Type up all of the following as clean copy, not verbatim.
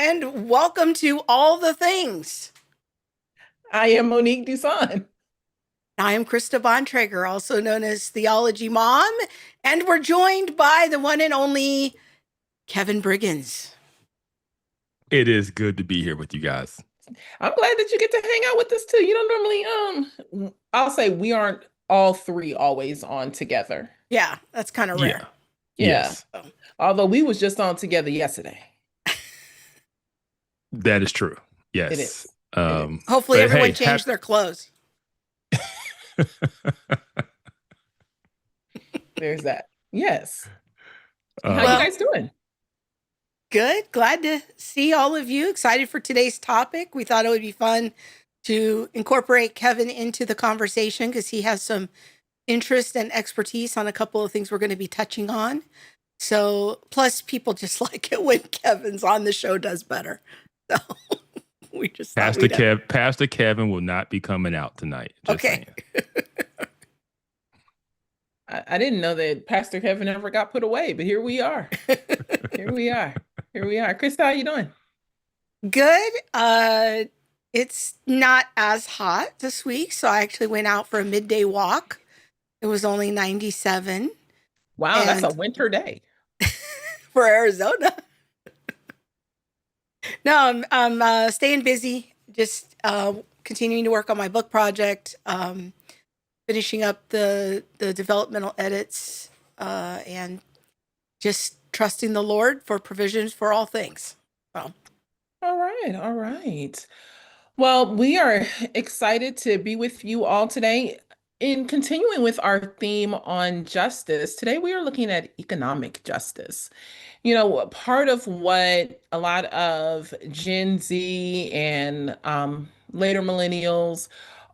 and welcome to All the Things. I am Monique Duson. I am Krista Bontrager, also known as Theology Mom, and we're joined by the one and only Kevin Briggins. It is good to be here with you guys. I'm glad that you get to hang out with us too. You don't normally, I'll say we aren't all three always on together. Yeah, that's kind of rare. Yeah. Yes. Although we was just on together yesterday. That is true. Yes. It is. Hopefully everyone changed their clothes. There's that. Yes. How Well, you guys doing? Good. Glad to see all of you. Excited for today's topic. We thought it would be fun to incorporate Kevin into the conversation because he has some interest and expertise on a couple of things we're going to be touching on. So, plus people just like it when Kevin's on the show does better. So we just Pastor Kevin will not be coming out tonight. Okay. I didn't know that Pastor Kevin ever got put away, but here we are. Here we are. Krista, how you doing? Good. It's not as hot this week, so I actually went out for a midday walk. It was only 97. Wow, that's a winter day. For Arizona. No, I'm staying busy, just continuing to work on my book project, finishing up the developmental edits, and just trusting the Lord for provisions for all things. So. All right. Well, we are excited to be with you all today. In continuing with our theme on justice, today we are looking at economic justice. You know, part of what a lot of Gen Z and later millennials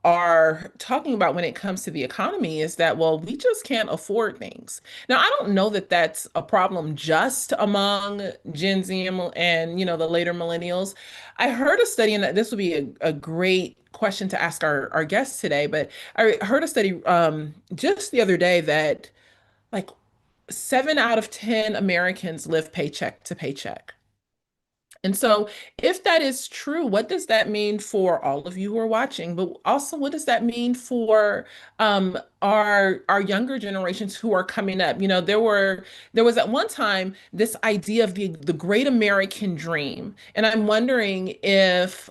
are talking about when it comes to the economy is that, well, we just can't afford things. Now, I don't know that that's a problem just among Gen Z and you know, the later millennials. I heard a study, and this would be a great question to ask our guests today, but I heard a study just the other day that like 7 out of 10 Americans live paycheck to paycheck. And so, if that is true, what does that mean for all of you who are watching? But also, what does that mean for our younger generations who are coming up? You know, there was at one time this idea of the great American dream, and I'm wondering if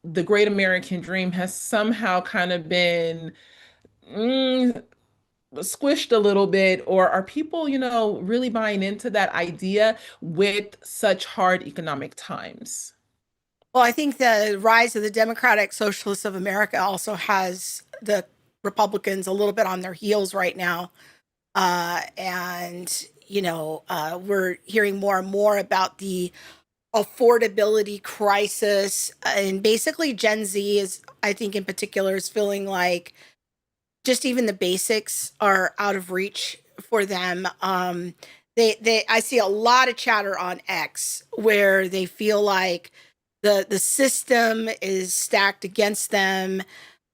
the great American dream has somehow kind of been squished a little bit, or are people, you know, really buying into that idea with such hard economic times? Well, I think the rise of the Democratic Socialists of America also has the Republicans a little bit on their heels right now. And, you know, we're hearing more and more about the affordability crisis. And basically, Gen Z is, I think in particular, is feeling like just even the basics are out of reach for them. I see a lot of chatter on X where they feel like the system is stacked against them.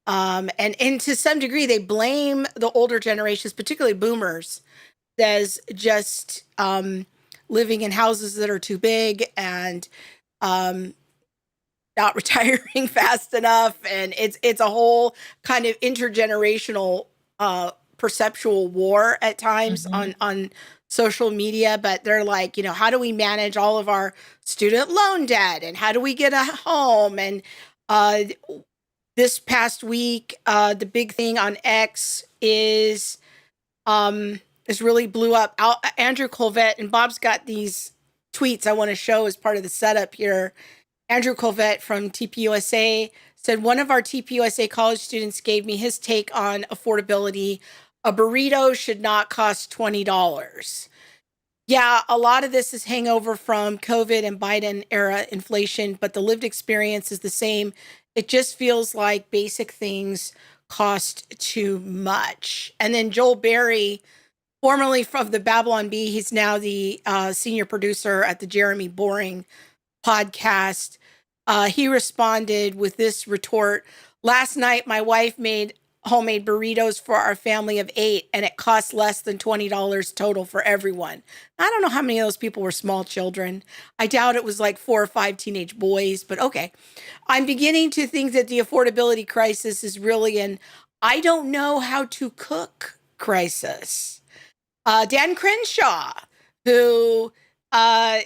And to some degree, they blame the older generations, particularly boomers, as just living in houses that are too big and not retiring fast enough. And it's a whole kind of intergenerational perceptual war at times on social media. But they're like, you know, how do we manage all of our student loan debt? And how do we get a home? And this past week, the big thing on X is really blew up. Andrew Colvett, and Bob's got these tweets I want to show as part of the setup here. Andrew Colvett from TPUSA said, one of our TPUSA college students gave me his take on affordability. A burrito should not cost $20. Yeah, a lot of this is hangover from COVID and Biden era inflation, but the lived experience is the same. It just feels like basic things cost too much. And then Joel Berry, formerly from the Babylon Bee, he's now the senior producer at the Jeremy Boring podcast. He responded with this retort. Last night, my wife made homemade burritos for our family of 8, and it cost less than $20 total for everyone. I don't know how many of those people were small children. I doubt it was like 4 or 5 teenage boys, but okay. I'm beginning to think that the affordability crisis is really an I don't know how to cook crisis. Dan Crenshaw, who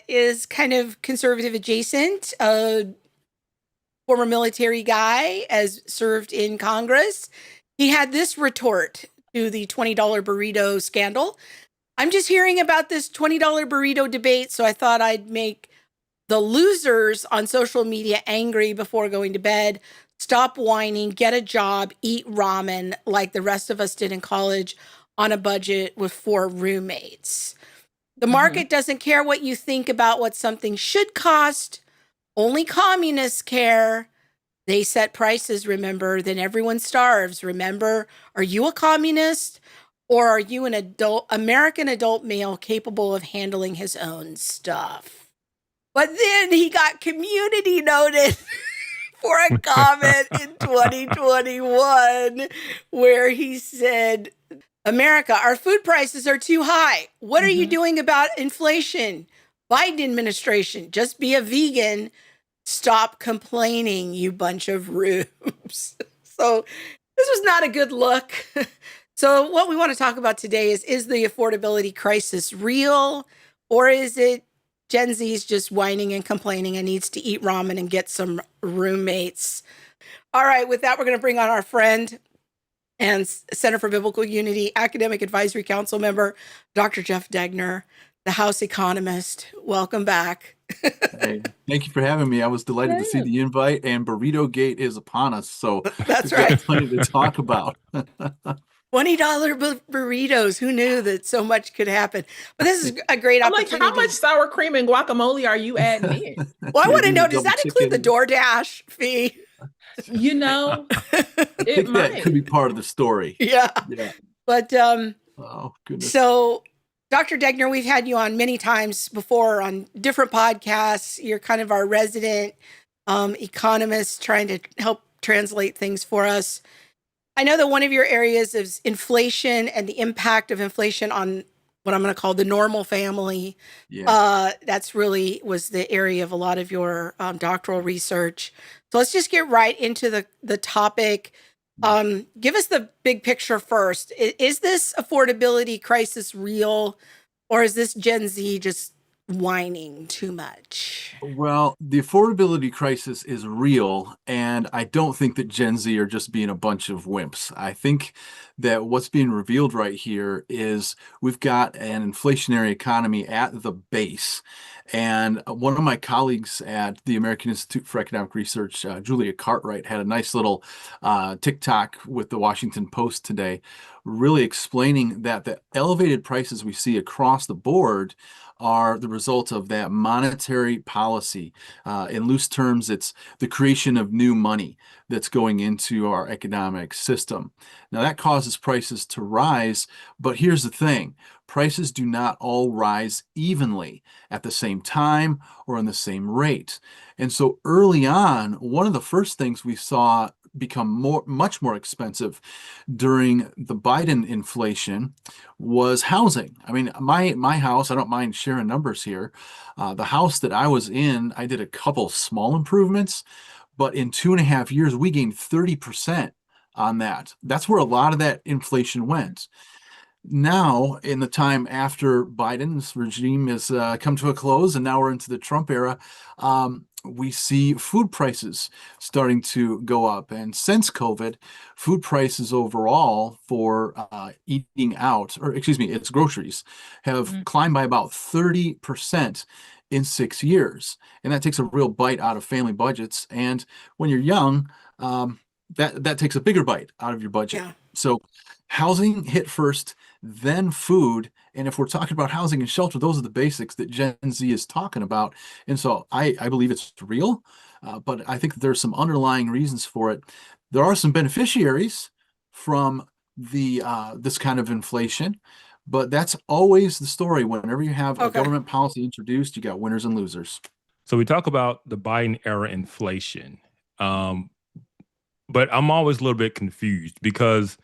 is kind of conservative adjacent, former military guy, has served in Congress. He had this retort to the $20 burrito scandal. I'm just hearing about this $20 burrito debate, so I thought I'd make the losers on social media angry before going to bed. Stop whining, get a job, eat ramen like the rest of us did in college on a budget with 4 roommates. The market doesn't care what you think about what something should cost. Only communists care. They set prices, remember, then everyone starves. Remember, are you a communist or are you an American adult male capable of handling his own stuff? But then he got community noted for a comment in 2021 where he said, America, our food prices are too high. What are you doing about inflation? Biden administration, just be a vegan. Stop complaining, you bunch of rubes. So this was not a good look. So what we want to talk about today is the affordability crisis real, or is it Gen Z's just whining and complaining and needs to eat ramen and get some roommates? All right, with that, we're going to bring on our friend and Center for Biblical Unity Academic Advisory Council member, Dr. Jeff Degner, the House economist. Welcome back. Hey, thank you for having me. I was delighted to see the invite, and Burrito Gate is upon us, so that's we've got right. plenty to talk about. $20 burritos. Who knew that so much could happen? But this is a great I'm opportunity. like, how much sour cream and guacamole are you adding in? Well, I want to Maybe know, the does that double include the chicken. DoorDash fee? You know, I it think that might. could be part of the story. Yeah. Yeah. But Oh, goodness. so Dr. Degner, we've had you on many times before on different podcasts. You're kind of our resident economist trying to help translate things for us. I know that one of your areas is inflation and the impact of inflation on what I'm going to call the normal family. Yeah. That's really was the area of a lot of your doctoral research. So let's just get right into the topic. Give us the big picture first. Is this affordability crisis real, or is this Gen Z just whining too much? Well, the affordability crisis is real, and I don't think that Gen Z are just being a bunch of wimps. I think that what's being revealed right here is we've got an inflationary economy at the base. And one of my colleagues at the American Institute for Economic Research, Julia Cartwright, had a nice little TikTok with the Washington Post today, really explaining that the elevated prices we see across the board are the result of that monetary policy. In loose terms, it's the creation of new money that's going into our economic system. Now, that causes prices to rise, but here's the thing. Prices do not all rise evenly at the same time or in the same rate. And so early on, one of the first things we saw become much more expensive during the Biden inflation was housing. I mean, my house, I don't mind sharing numbers here. The house that I was in, I did a couple small improvements, but in 2.5 years, we gained 30% on that. That's where a lot of that inflation went. Now, in the time after Biden's regime has come to a close, and now we're into the Trump era, we see food prices starting to go up. And since COVID, food prices overall for eating out, or excuse me, it's groceries, have climbed by about 30% in 6 years. And that takes a real bite out of family budgets. And when you're young, that takes a bigger bite out of your budget. Yeah. So housing hit first, then food. And if we're talking about housing and shelter, those are the basics that Gen Z is talking about. And so I believe it's real, but I think that there's some underlying reasons for it. There are some beneficiaries from the this kind of inflation, but that's always the story. Whenever you have a government policy introduced, you got winners and losers. So we talk about the Biden era inflation. but I'm always a little bit confused because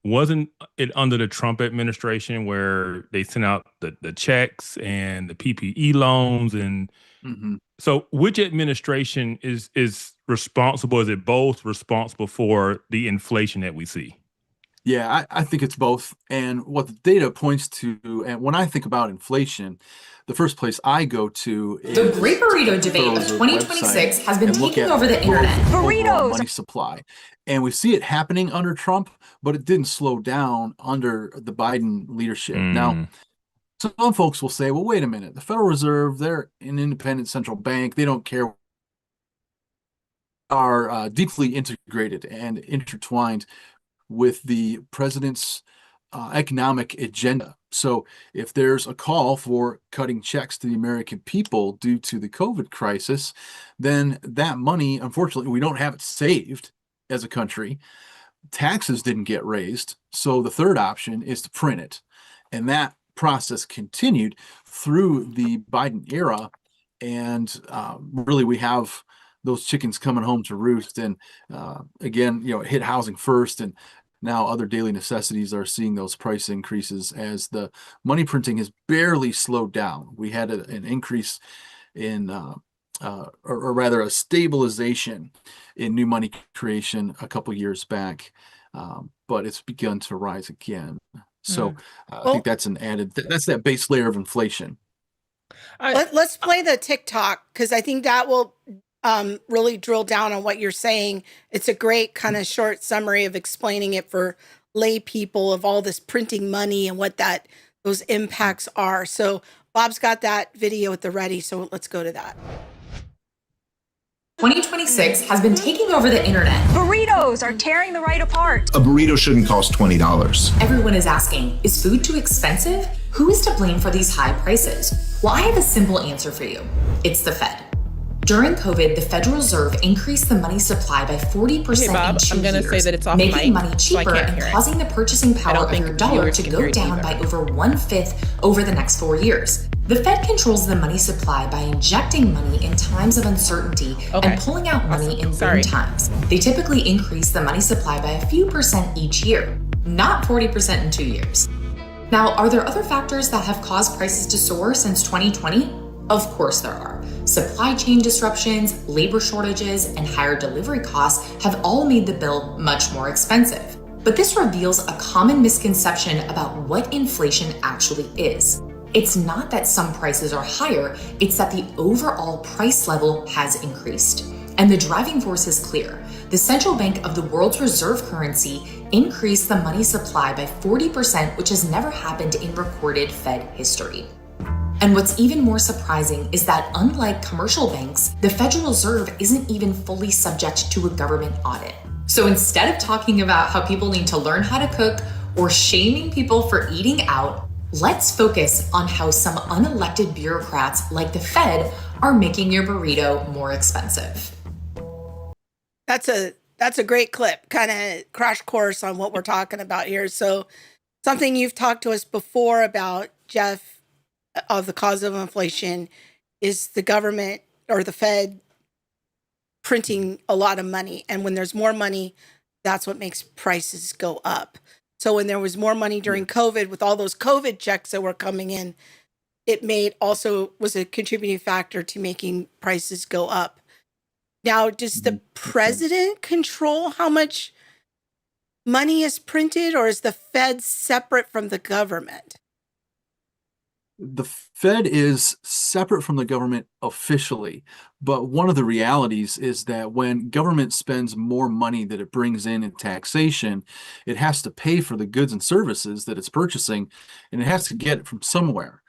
wasn't it under the Trump administration where they sent out the checks and the PPE loans? And Mhm. so which administration is responsible? Is it both responsible for the inflation that we see? Yeah, I think it's both. And what the data points to, and when I think about inflation, the first place I go to The is Great Burrito the debate Federal of Reserve 2026 website has been and look taking at over the internet. growth of overall Burritos. money supply. And we see it happening under Trump, but it didn't slow down under the Biden leadership. Now, Mm, some folks will say, well, wait a minute, the Federal Reserve, they're an independent central bank. They don't care, are deeply integrated and intertwined with the president's economic agenda. So if there's a call for cutting checks to the American people due to the COVID crisis, then that money, unfortunately, we don't have it saved as a country. Taxes didn't get raised. So the third option is to print it. And that process continued through the Biden era. And really, we have those chickens coming home to roost. And again, it hit housing first. And now other daily necessities are seeing those price increases as the money printing has barely slowed down. We had an increase in, or rather, a stabilization in new money creation a couple years back, but it's begun to rise again. So I Well, think that's that's that base layer of inflation. let's play the TikTok because I think that will really drill down on what you're saying. It's a great kind of short summary of explaining it for lay people of all this printing money and what those impacts are. So Bob's got that video at the ready. So let's go to that. 2026 has been taking over the internet. Burritos are tearing the right apart. A burrito shouldn't cost $20. Everyone is asking, is food too expensive? Who is to blame for these high prices? Well, I have a simple answer for you. It's the Fed. During COVID, the Federal Reserve increased the money supply by 40% Bob, in 2 I'm gonna years, say that it's off making mic, money so I cheaper can't and hear it. causing the purchasing power of think your dollar viewers to can go hear it down either. by over 1/5 over the next 4 years. The Fed controls the money supply by injecting money in times of uncertainty Okay. and pulling out money in Sorry. boom times. They typically increase the money supply by a few percent each year, not 40% in 2 years. Now, are there other factors that have caused prices to soar since 2020? Of course there are. Supply chain disruptions, labor shortages, and higher delivery costs have all made the bill much more expensive. But this reveals a common misconception about what inflation actually is. It's not that some prices are higher, it's that the overall price level has increased. And the driving force is clear. The central bank of the world's reserve currency increased the money supply by 40%, which has never happened in recorded Fed history. And what's even more surprising is that unlike commercial banks, the Federal Reserve isn't even fully subject to a government audit. So instead of talking about how people need to learn how to cook or shaming people for eating out, let's focus on how some unelected bureaucrats like the Fed are making your burrito more expensive. That's a great clip, kind of crash course on what we're talking about here. So something you've talked to us before about, Jeff, of the cause of inflation is the government or the Fed printing a lot of money. And when there's more money, that's what makes prices go up. So when there was more money during COVID with all those COVID checks that were coming in, it was a contributing factor to making prices go up. Now, does the president control how much money is printed, or is the Fed separate from the government? The Fed is separate from the government officially, but one of the realities is that when government spends more money that it brings in taxation, it has to pay for the goods and services that it's purchasing, and it has to get it from somewhere.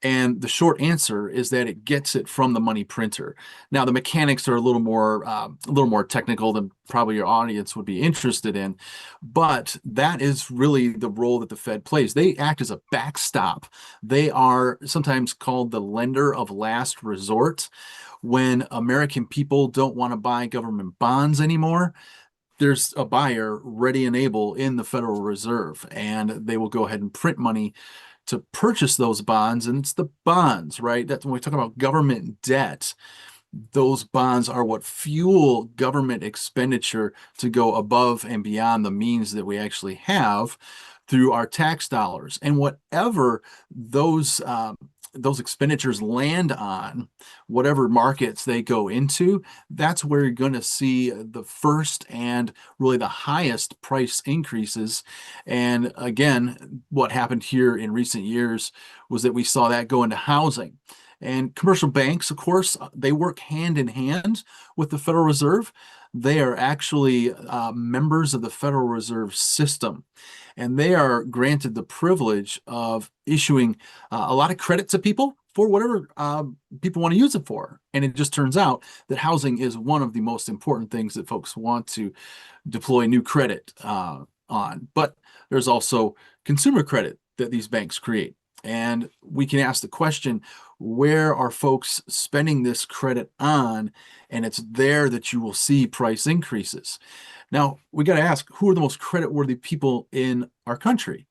And the short answer is that it gets it from the money printer. Now, the mechanics are a little more technical than probably your audience would be interested in, but that is really the role that the Fed plays. They act as a backstop. They are sometimes called the lender of last resort. When American people don't want to buy government bonds anymore, there's a buyer ready and able in the Federal Reserve, and they will go ahead and print money to purchase those bonds. And it's the bonds, right? That's when we talk about government debt. those bonds are what fuel government expenditure to go above and beyond the means that we actually have through our tax dollars. And whatever those expenditures land on, whatever markets they go into, that's where you're going to see the first and really the highest price increases. And again, what happened here in recent years was that we saw that go into housing. And commercial banks, of course, they work hand in hand with the Federal Reserve. They are actually members of the Federal Reserve System, and they are granted the privilege of issuing a lot of credit to people for whatever people want to use it for. And it just turns out that housing is one of the most important things that folks want to deploy new credit on. But there's also consumer credit that these banks create. And we can ask the question, where are folks spending this credit on? And it's there that you will see price increases. Now, we got to ask, who are the most creditworthy people in our country?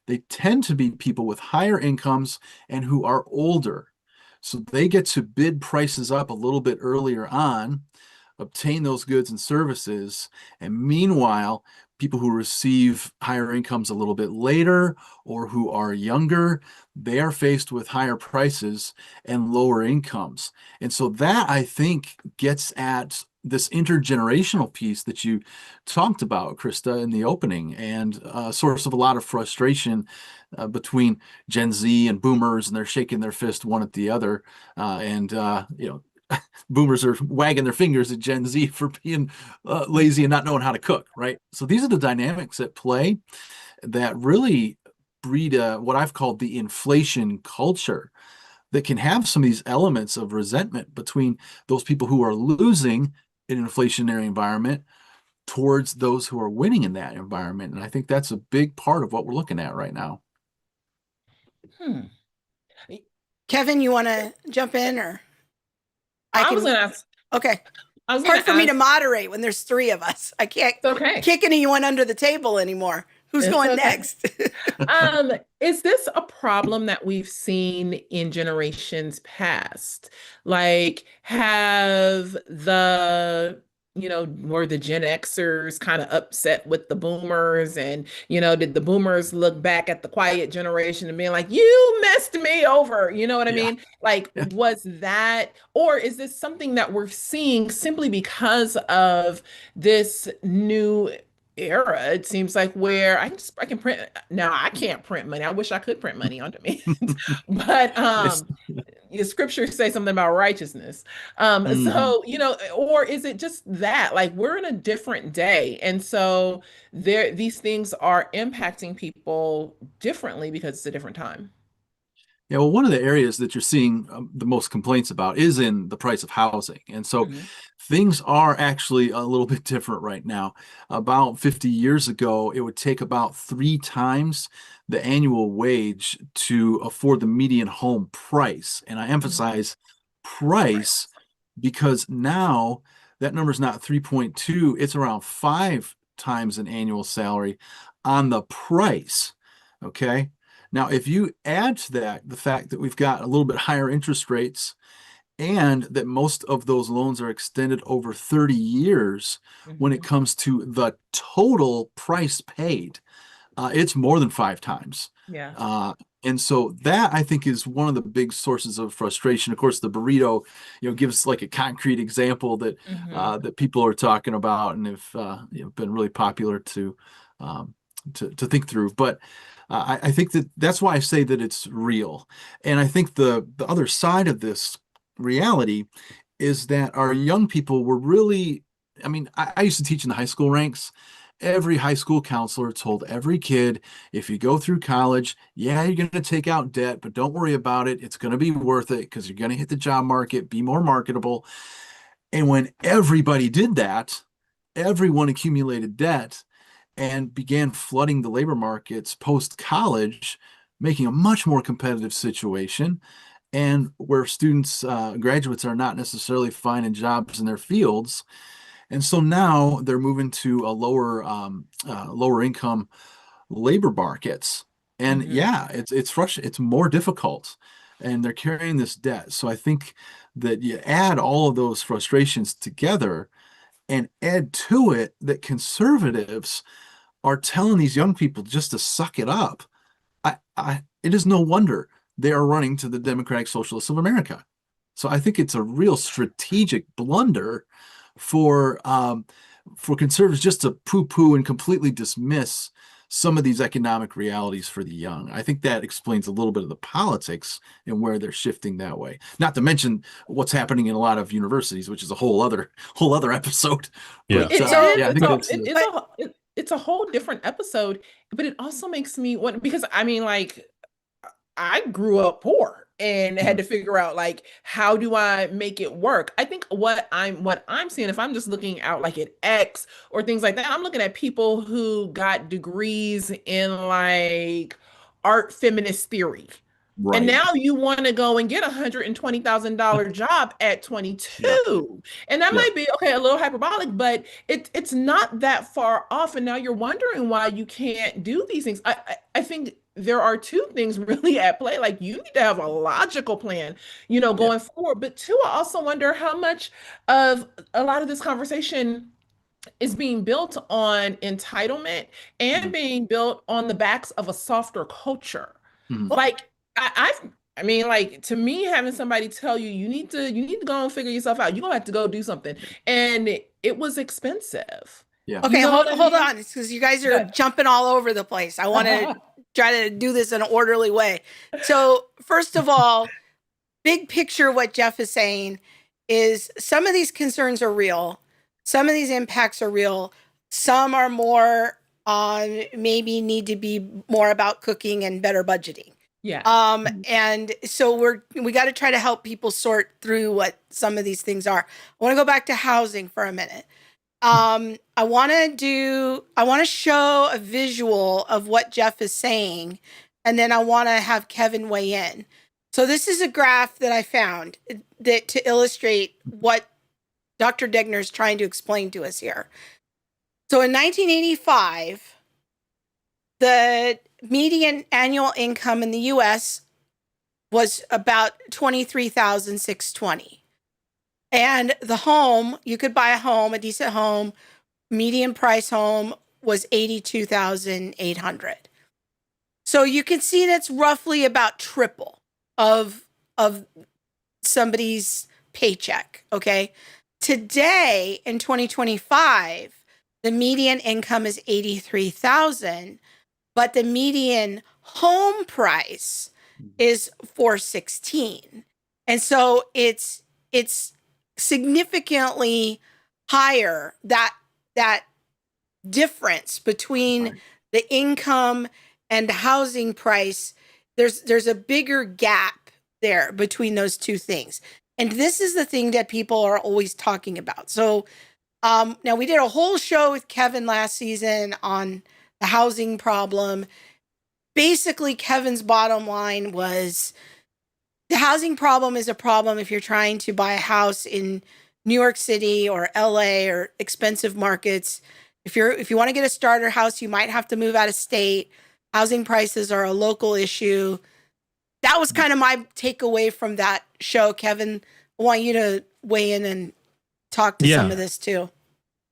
They tend to be people with higher incomes and who are older. So they get to bid prices up a little bit earlier on, obtain those goods and services. And meanwhile, people who receive higher incomes a little bit later or who are younger, they are faced with higher prices and lower incomes. And so that, I think, gets at this intergenerational piece that you talked about, Krista, in the opening, and a source of a lot of frustration between Gen Z and boomers, and they're shaking their fist one at the other. Boomers are wagging their fingers at Gen Z for being lazy and not knowing how to cook, right? So these are the dynamics at play that really breed what I've called the inflation culture that can have some of these elements of resentment between those people who are losing in an inflationary environment towards those who are winning in that environment. And I think that's a big part of what we're looking at right now. Kevin, you want to jump in, or I was going to ask. Okay. I was It's hard gonna for me to ask- moderate when there's three of us. I can't Okay. kick anyone under the table anymore. Who's It's going okay. next? Is this a problem that we've seen in generations past? Like, have were the Gen Xers kind of upset with the boomers? And, did the boomers look back at the quiet generation and being like, you messed me over? You know what I mean? Like, was that, or is this something that we're seeing simply because of this new era, it seems like, where I can print now? I can't print money. I wish I could print money on demand. But the scriptures say something about righteousness. So, or is it just that, like, we're in a different day, and so these things are impacting people differently because it's a different time? Yeah, well, one of the areas that you're seeing the most complaints about is in the price of housing. And so things are actually a little bit different right now. About 50 years ago, it would take about 3 times the annual wage to afford the median home price. And I emphasize price because now that number is not 3.2, it's around 5 times an annual salary on the price. Okay. Now, if you add to that the fact that we've got a little bit higher interest rates and that most of those loans are extended over 30 years, when it comes to the total price paid, it's more than 5 times. Yeah. And so that, I think, is one of the big sources of frustration. Of course, the burrito, gives like a concrete example that that people are talking about and have been really popular to think through. But I think that's why I say that it's real. And I think the other side of this reality is that our young people were really, I used to teach in the high school ranks. Every high school counselor told every kid, if you go through college, yeah, you're going to take out debt, but don't worry about it. It's going to be worth it because you're going to hit the job market, be more marketable. And when everybody did that, everyone accumulated debt and began flooding the labor markets post-college, making a much more competitive situation, and where students, graduates, are not necessarily finding jobs in their fields. And so now they're moving to a lower income labor markets. And it's frustrating. It's more difficult. and they're carrying this debt. So I think that you add all of those frustrations together and add to it that conservatives are telling these young people just to suck it up. It is no wonder they are running to the Democratic Socialists of America. So I think it's a real strategic blunder for conservatives just to poo-poo and completely dismiss some of these economic realities for the young. I think that explains a little bit of the politics and where they're shifting that way. Not to mention what's happening in a lot of universities, which is a whole other episode. Yeah. But, It I is. think It's a whole different episode, but it also makes me want, because I mean, like, I grew up poor and had to figure out, like, how do I make it work? I think what I'm seeing, if I'm just looking out like at X or things like that, I'm looking at people who got degrees in like art feminist theory. right. And now you want to go and get $120,000 job at 22. And that Yeah. might be, okay, a little hyperbolic, but it's not that far off. And now you're wondering why you can't do these things. I think there are two things really at play. Like, you need to have a logical plan, going forward. But two, I also wonder how much of a lot of this conversation is being built on entitlement and being built on the backs of a softer culture. Like, I mean, like, to me, having somebody tell you, you need to go and figure yourself out. You're gonna have to go do something. And it was expensive. Yeah. Okay, hold I mean? on, because you guys are jumping all over the place. I want to try to do this in an orderly way. So, first of all, big picture, what Jeff is saying is some of these concerns are real. Some of these impacts are real. Some are more maybe need to be more about cooking and better budgeting. Yeah. And so we got to try to help people sort through what some of these things are. I want to go back to housing for a minute. I want to show a visual of what Jeff is saying, and then I want to have Kevin weigh in. So this is a graph that I found that to illustrate what Dr. Degner is trying to explain to us here. So in 1985, the median annual income in the U.S. was about $23,620. And the home, you could buy a decent home, median price home was $82,800. So you can see that's roughly about triple of somebody's paycheck, okay? Today, in 2025, the median income is $83,000, but the median home price is $416,000. And so it's significantly higher, that difference between the income and the housing price. There's a bigger gap there between those two things. And this is the thing that people are always talking about. So now we did a whole show with Kevin last season on the housing problem. Basically, Kevin's bottom line was the housing problem is a problem if you're trying to buy a house in New York City or LA or expensive markets. If you want to get a starter house, you might have to move out of state. Housing prices are a local issue. That was kind of my takeaway from that show. Kevin, I want you to weigh in and talk to some of this too.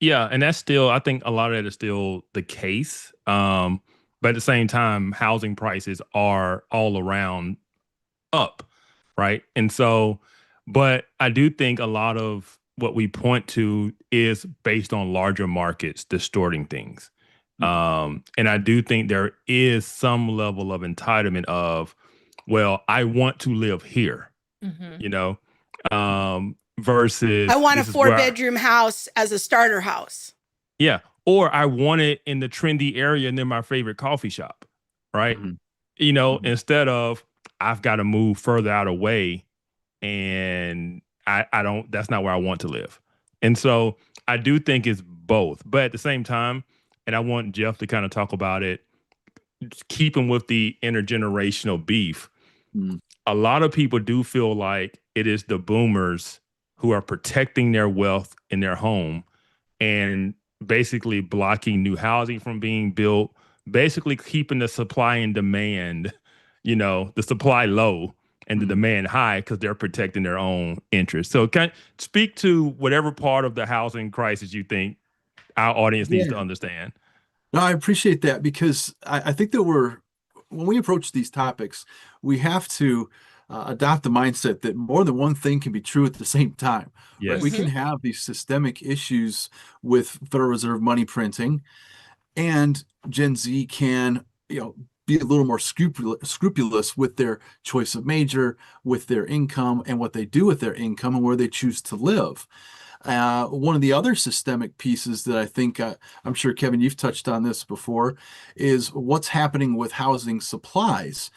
Yeah, and that's still, I think a lot of that is still the case. But at the same time, housing prices are all around up, right? And so, but I do think a lot of what we point to is based on larger markets distorting things. And I do think there is some level of entitlement of, well, I want to live here, versus I want a 4-bedroom house as a starter house. Yeah. Or I want it in the trendy area near my favorite coffee shop, right? Instead of I've got to move further out away and that's not where I want to live. And so I do think it's both. But at the same time, and I want Jeff to kind of talk about it, keeping with the intergenerational beef, a lot of people do feel like it is the boomers who are protecting their wealth in their home and basically blocking new housing from being built, basically keeping the supply and demand, the supply low and the demand high because they're protecting their own interests. So can speak to whatever part of the housing crisis you think our audience needs to understand. No, I appreciate that because I think that when we approach these topics, we have to adopt the mindset that more than one thing can be true at the same time. Right? Yes. We can have these systemic issues with Federal Reserve money printing, and Gen Z can, be a little more scrupulous with their choice of major, with their income, and what they do with their income and where they choose to live. One of the other systemic pieces that I think, I'm sure, Kevin, you've touched on this before, is what's happening with housing supplies.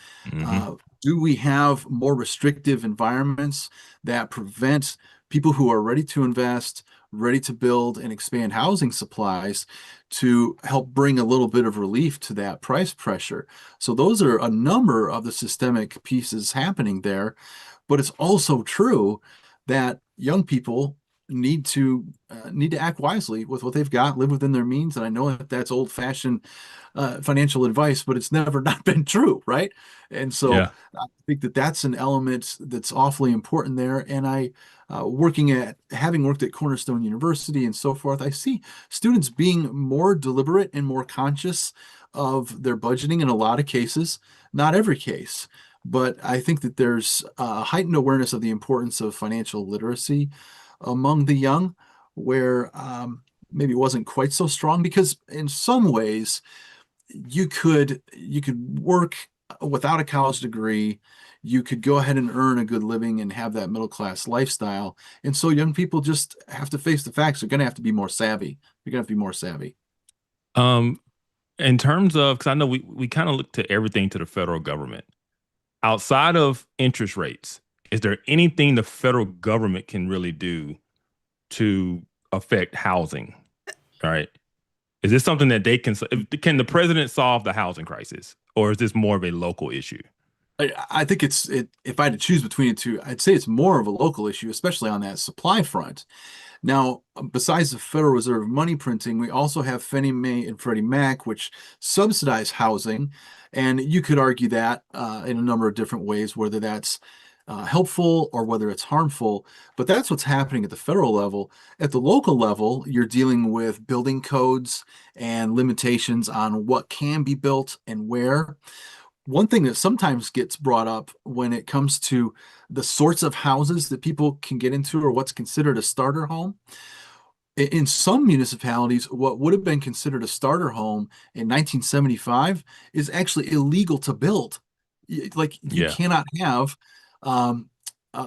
Do we have more restrictive environments that prevent people who are ready to invest, ready to build and expand housing supplies to help bring a little bit of relief to that price pressure? So those are a number of the systemic pieces happening there. But it's also true that young people need to act wisely with what they've got, live within their means. And I know that that's old-fashioned financial advice, but it's never not been true, right? And so I think that that's an element that's awfully important there. And having worked at Cornerstone University and so forth, I see students being more deliberate and more conscious of their budgeting in a lot of cases, not every case. But I think that there's a heightened awareness of the importance of financial literacy among the young, where maybe it wasn't quite so strong, because in some ways you could work without a college degree. You could go ahead and earn a good living and have that middle class lifestyle. And so young people just have to face the facts. They're going to have to be more savvy. They're going to have to be more savvy. In terms of, because I know we kind of look to everything to the federal government. Outside of interest rates, is there anything the federal government can really do to affect housing? All right. Is this something that they can the president solve the housing crisis, or is this more of a local issue? I think if I had to choose between the two, I'd say it's more of a local issue, especially on that supply front. Now, besides the Federal Reserve money printing, we also have Fannie Mae and Freddie Mac, which subsidize housing. And you could argue that in a number of different ways, whether that's helpful or whether it's harmful. But that's what's happening at the federal level. At the local level, you're dealing with building codes and limitations on what can be built and where. One thing that sometimes gets brought up when it comes to the sorts of houses that people can get into, or what's considered a starter home. In some municipalities, what would have been considered a starter home in 1975 is actually illegal to build. Like, you cannot have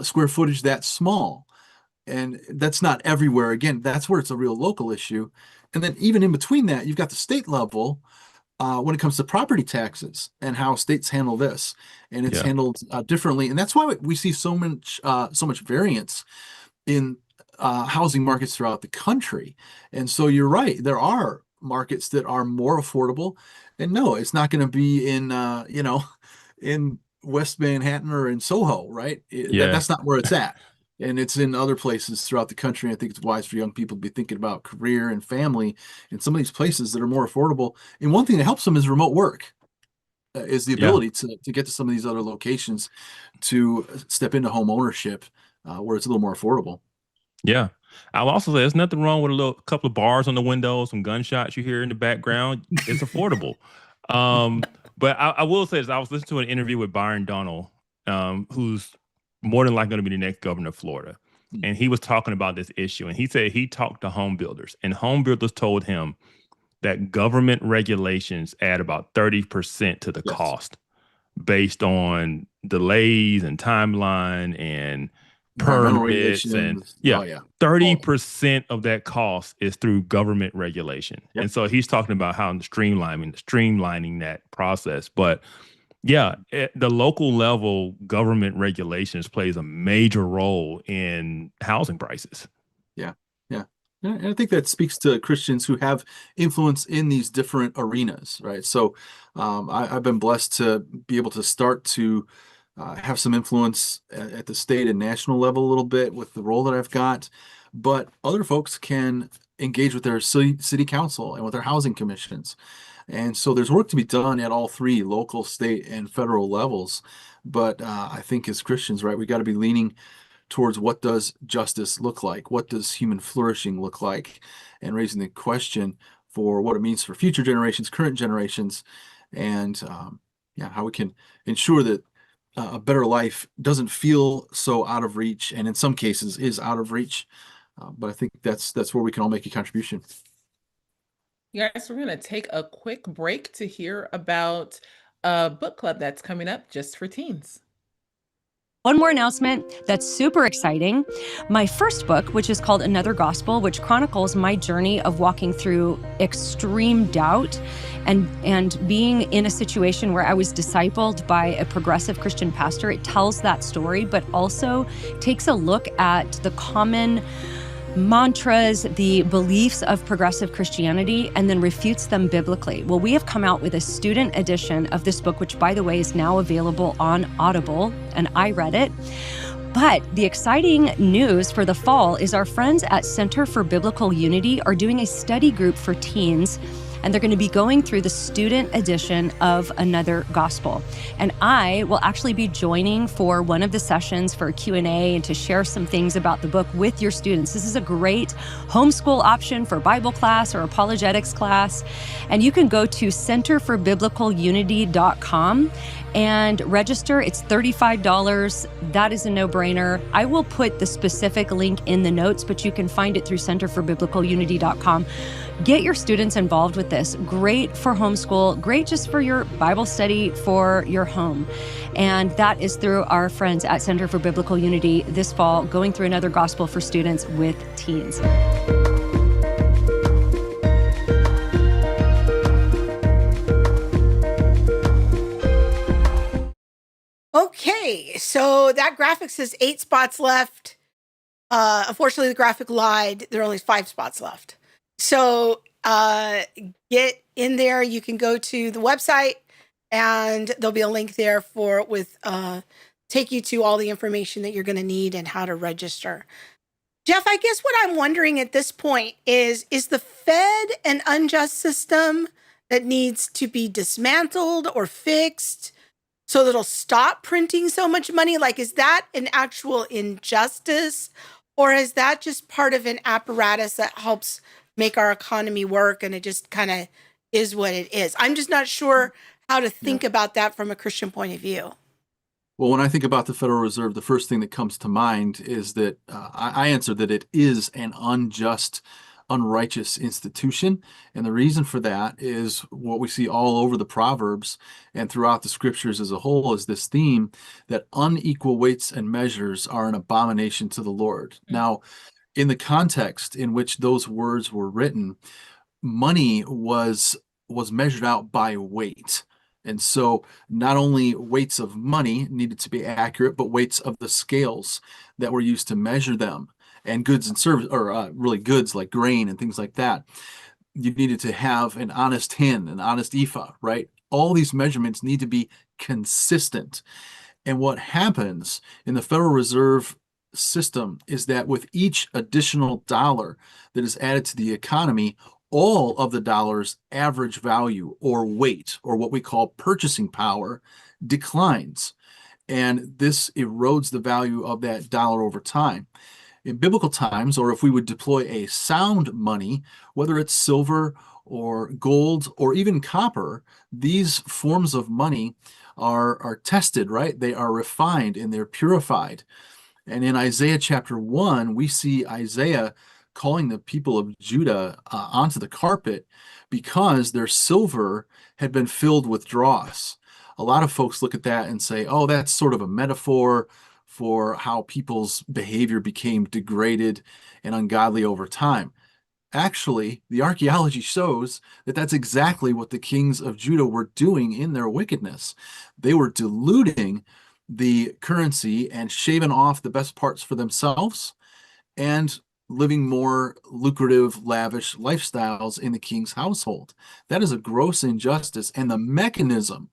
square footage that small. And that's not everywhere. Again, that's where it's a real local issue. And then even in between that, you've got the state level when it comes to property taxes and how states handle this. And it's handled differently. And that's why we see so much variance in housing markets throughout the country. And so you're right. There are markets that are more affordable. And no, it's not going to be in, in West Manhattan or in Soho, right? That's not where it's at. And it's in other places throughout the country. I think it's wise for young people to be thinking about career and family in some of these places that are more affordable. And one thing that helps them is remote work, is the ability to get to some of these other locations to step into home ownership where it's a little more affordable. Yeah. I'll also say there's nothing wrong with a couple of bars on the window, some gunshots you hear in the background. It's affordable. But I will say this. I was listening to an interview with Byron Donald, who's more than likely going to be the next governor of Florida. And he was talking about this issue. And he said he talked to home builders, and home builders told him that government regulations add about 30% to the cost based on delays and timeline and permits. And 30% of that cost is through government regulation. And so he's talking about how streamlining that process. But at the local level, government regulations plays a major role in housing prices. And I think that speaks to Christians who have influence in these different arenas, right? So I've been blessed to be able to start to have some influence at the state and national level a little bit with the role that I've got. But other folks can engage with their city council and with their housing commissions. And so there's work to be done at all three, local, state, and federal levels But I think as Christians, right, we got to be leaning towards what does justice look like? What does human flourishing look like? And raising the question for what it means for future generations, current generations, and how we can ensure that a better life doesn't feel so out of reach, and in some cases is out of reach. But I think that's where we can all make a contribution. You guys, we're going to take a quick break to hear about a book club that's coming up just for teens. One more announcement that's super exciting. My first book, which is called Another Gospel, which chronicles my journey of walking through extreme doubt and being in a situation where I was discipled by a progressive Christian pastor. It tells that story, but also takes a look at the common mantras, the beliefs of progressive Christianity, and then refutes them biblically. Well, we have come out with a student edition of this book, which, by the way, is now available on Audible, and I read it. But the exciting news for the fall is our friends at Center for Biblical Unity are doing a study group for teens, and they're going to be going through the student edition of Another Gospel. And I will actually be joining for one of the sessions for a Q&A and to share some things about the book with your students. This is a great homeschool option for Bible class or apologetics class. And you can go to centerforbiblicalunity.com and register. It's $35. That is a no-brainer. I will put the specific link in the notes, but you can find it through centerforbiblicalunity.com. Get your students involved with this. Great for homeschool, great just for your Bible study for your home. And that is through our friends at Center for Biblical Unity this fall, going through Another Gospel for students with teens. Okay, so that graphic says 8 spots left. Unfortunately, the graphic lied. There are only 5 spots left. So get in there. You can go to the website, and there'll be a link there take you to all the information that you're going to need and how to register. Jeff, I guess what I'm wondering at this point is the Fed an unjust system that needs to be dismantled or fixed so that it'll stop printing so much money? Like, is that an actual injustice, or is that just part of an apparatus that helps make our economy work and it just kind of is what it is? I'm just not sure how to think about that from a Christian point of view. Well, when I think about the Federal Reserve, the first thing that comes to mind is that I answer that it is an unjust, unrighteous institution. And the reason for that is what we see all over the Proverbs and throughout the scriptures as a whole, is this theme that unequal weights and measures are an abomination to the Lord. Mm-hmm. Now, in the context in which those words were written, money was measured out by weight. And so not only weights of money needed to be accurate, but weights of the scales that were used to measure them, and goods and service, or really goods like grain and things like that. You needed to have an honest hin, an honest ephah, right? All these measurements need to be consistent. And what happens in the Federal Reserve system is that with each additional dollar that is added to the economy, all of the dollar's average value or weight, or what we call purchasing power, declines. And this erodes the value of that dollar over time. In biblical times, or if we would deploy a sound money, whether it's silver or gold or even copper, these forms of money are tested, right? They are refined and they're purified. And in Isaiah chapter 1, we see Isaiah calling the people of Judah onto the carpet because their silver had been filled with dross. A lot of folks look at that and say, oh, that's sort of a metaphor for how people's behavior became degraded and ungodly over time. Actually, the archaeology shows that that's exactly what the kings of Judah were doing in their wickedness. They were diluting the currency and shaving off the best parts for themselves and living more lucrative, lavish lifestyles in the king's household. That is a gross injustice. And the mechanism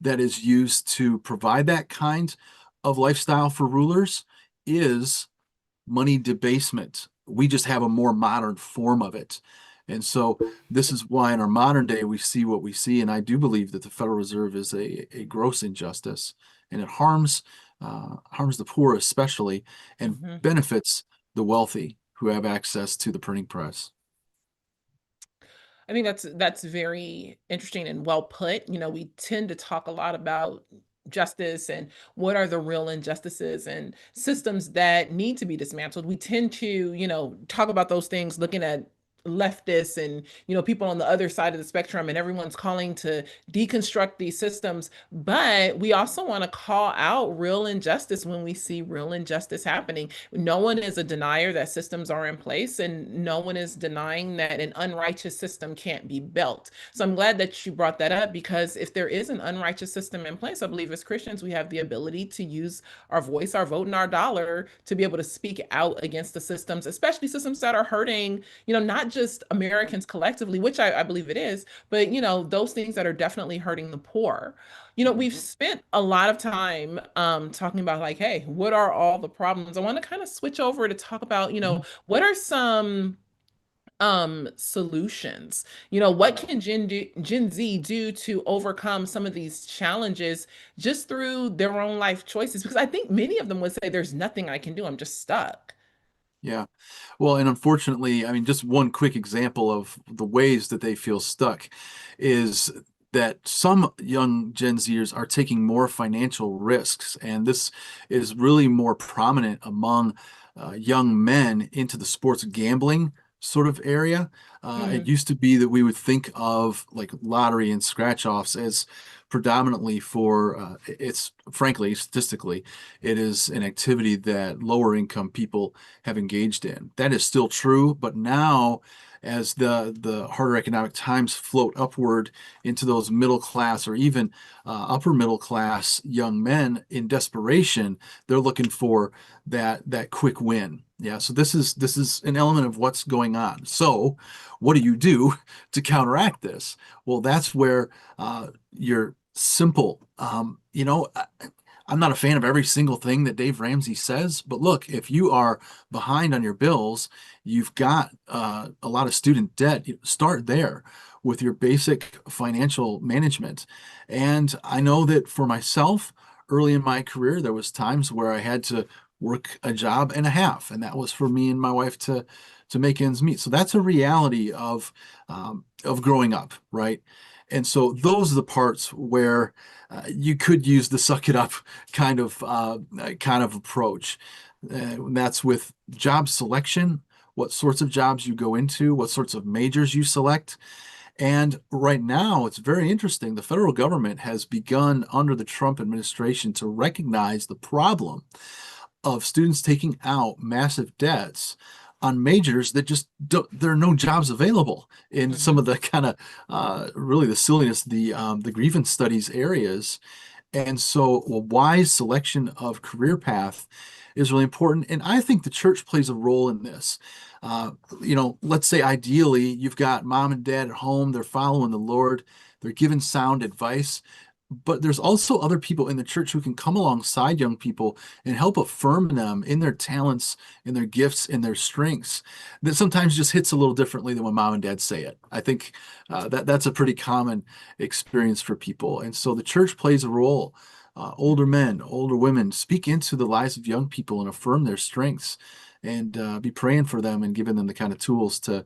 that is used to provide that kind of lifestyle for rulers is money debasement. We just have a more modern form of it. And so this is why in our modern day we see what we see. And I do believe that the Federal Reserve is a gross injustice. and it harms the poor especially, and benefits the wealthy who have access to the printing press. I think that's very interesting and well put. We tend to talk a lot about justice and what are the real injustices and systems that need to be dismantled. We tend to, talk about those things looking at leftists and people on the other side of the spectrum, and everyone's calling to deconstruct these systems, but we also want to call out real injustice when we see real injustice happening. No one is a denier that systems are in place, and no one is denying that an unrighteous system can't be built. So I'm glad that you brought that up, because if there is an unrighteous system in place, I believe as Christians we have the ability to use our voice, our vote, and our dollar to be able to speak out against the systems, especially systems that are hurting, not just Americans collectively, which I believe it is, but those things that are definitely hurting the poor. We've spent a lot of time talking about, like, hey, what are all the problems? I want to kind of switch over to talk about, what are some solutions? What can Gen Z do to overcome some of these challenges just through their own life choices? Because I think many of them would say there's nothing I can do, I'm just stuck. Yeah. Well, and unfortunately, I mean, just one quick example of the ways that they feel stuck is that some young Gen Zers are taking more financial risks. And this is really more prominent among young men into the sports gambling sort of area. It used to be that we would think of like lottery and scratch offs as predominantly for it's frankly, statistically, it is an activity that lower income people have engaged in. That is still true, but now as the harder economic times float upward into those middle class or even upper middle class young men in desperation, they're looking for that quick win. Yeah, so this is an element of what's going on. So what do you do to counteract this? Well, that's where you're simple. I'm not a fan of every single thing that Dave Ramsey says, but look, if you are behind on your bills, you've got a lot of student debt, start there with your basic financial management. And I know that for myself, early in my career, there was times where I had to work a job and a half, and that was for me and my wife to make ends meet. So that's a reality of growing up, right? And so those are the parts where you could use the suck it up kind of approach. That's with job selection, what sorts of jobs you go into, what sorts of majors you select. And right now, it's very interesting. The federal government has begun under the Trump administration to recognize the problem of students taking out massive debts on majors that just there are no jobs available in some of the kind of really the silliness, the grievance studies areas. And so a wise selection of career path is really important. And I think the church plays a role in this. Let's say ideally you've got mom and dad at home, they're following the Lord, they're giving sound advice. But there's also other people in the church who can come alongside young people and help affirm them in their talents, in their gifts, in their strengths. That sometimes just hits a little differently than when mom and dad say it. I think that's a pretty common experience for people. And so the church plays a role. Older men, older women, speak into the lives of young people and affirm their strengths, and be praying for them and giving them the kind of tools to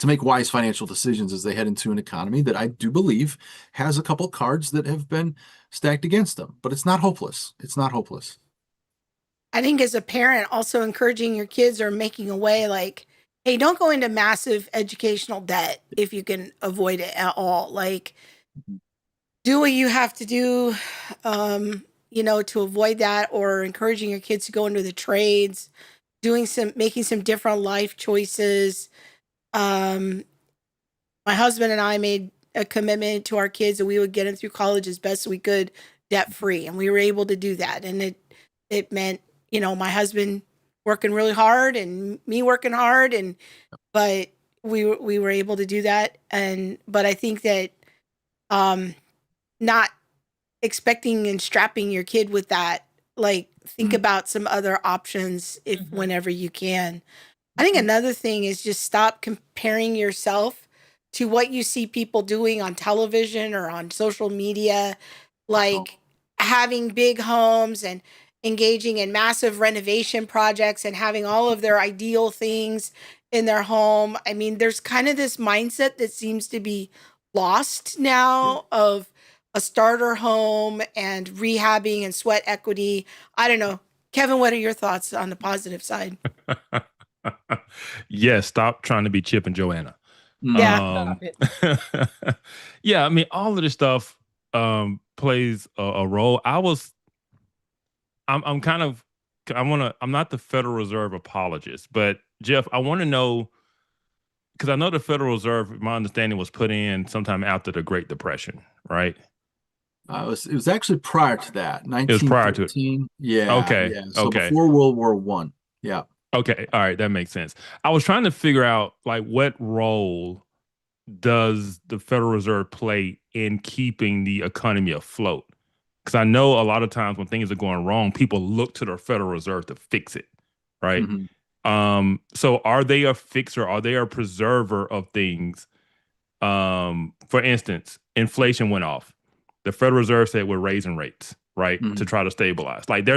make wise financial decisions as they head into an economy that I do believe has a couple cards that have been stacked against them. But it's not hopeless. It's not hopeless. I think as a parent, also encouraging your kids or making a way like, hey, don't go into massive educational debt if you can avoid it at all. Like, do what you have to do, to avoid that, or encouraging your kids to go into the trades, making some different life choices. My husband and I made a commitment to our kids that we would get them through college as best we could debt free. And we were able to do that. And it meant, my husband working really hard and me working hard, but we were able to do that. But I think that, not expecting and strapping your kid with that, like think about some other options whenever you can. I think another thing is just stop comparing yourself to what you see people doing on television or on social media. Like, having big homes and engaging in massive renovation projects and having all of their ideal things in their home. I mean, there's kind of this mindset that seems to be lost now of a starter home and rehabbing and sweat equity. I don't know. Kevin, what are your thoughts on the positive side? Yes, stop trying to be Chip and Joanna. Yeah. Yeah, I mean, all of this stuff plays a role. I'm kind of, I'm not the Federal Reserve apologist, but Jeff, I want to know, because I know the Federal Reserve, my understanding, was put in sometime after the Great Depression, right? It was actually prior to that, It was prior to it. 1913. Yeah, Okay. yeah. So Okay. before World War One. Yeah. Okay. All right. That makes sense. I was trying to figure out, like, what role does the Federal Reserve play in keeping the economy afloat? Because I know a lot of times when things are going wrong, people look to the Federal Reserve to fix it, right? So are they a fixer? Are they a preserver of things? For instance, inflation went off. The Federal Reserve said we're raising rates, right, to try to stabilize. Like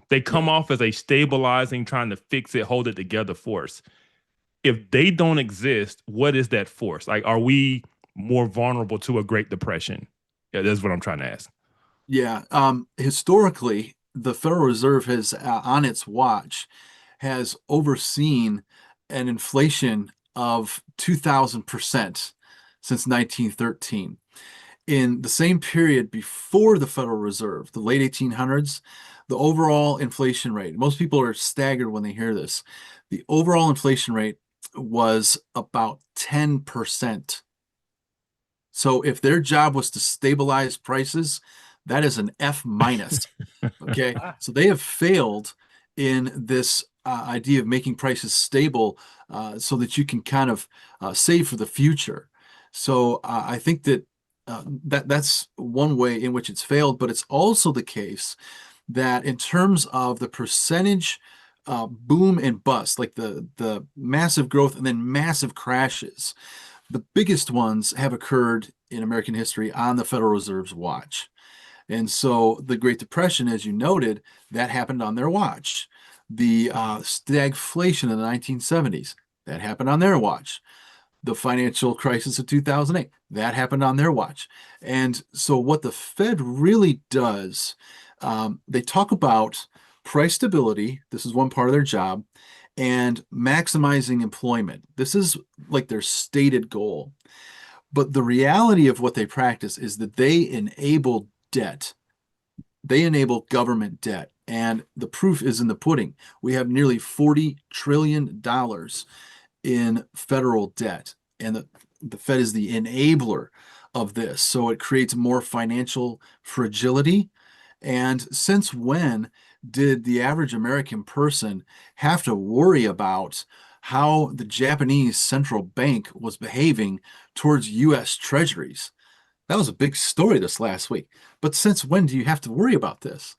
they come off as a stabilizing, trying to fix it, hold it together force. If they don't exist, what is that force? Like, are we more vulnerable to a Great Depression? Yeah, that's what I'm trying to ask. Yeah. Historically, the Federal Reserve has, on its watch, has overseen an inflation of 2,000% since 1913. In the same period before the Federal Reserve, the late 1800s, the overall inflation rate, most people are staggered when they hear this, the overall inflation rate was about 10%. So if their job was to stabilize prices, that is an F minus. Okay. So they have failed in this idea of making prices stable so that you can kind of save for the future. So I think that that's one way in which it's failed, but it's also the case that in terms of the percentage boom and bust, like the massive growth and then massive crashes, the biggest ones have occurred in American history on the Federal Reserve's watch. And so the Great Depression, as you noted, that happened on their watch. The stagflation in the 1970s, that happened on their watch. The financial crisis of 2008, that happened on their watch. And so what the Fed really does, they talk about price stability. This is one part of their job, and maximizing employment. This is like their stated goal. But the reality of what they practice is that they enable debt. They enable government debt. And the proof is in the pudding. We have nearly $40 trillion in federal debt. And the Fed is the enabler of this. So it creates more financial fragility. And since when did the average American person have to worry about how the Japanese central bank was behaving towards U.S. treasuries? That was a big story this last week. But since when do you have to worry about this?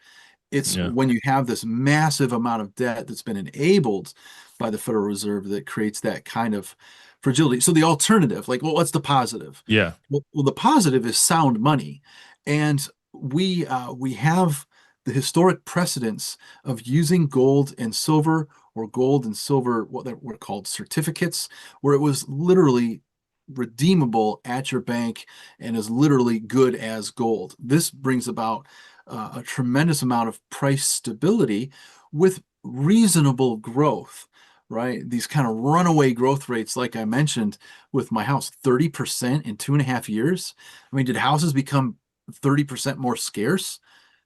It's when you have this massive amount of debt that's been enabled by the Federal Reserve that creates that kind of fragility. So the alternative, like, well, what's the positive? Yeah. Well, the positive is sound money. And we have the historic precedence of using gold and silver, or gold and silver, what were called certificates, where it was literally redeemable at your bank and is literally good as gold. This brings about a tremendous amount of price stability with reasonable growth, right? These kind of runaway growth rates, like I mentioned with my house, 30% in 2.5 years. I mean, did houses become 30% more scarce?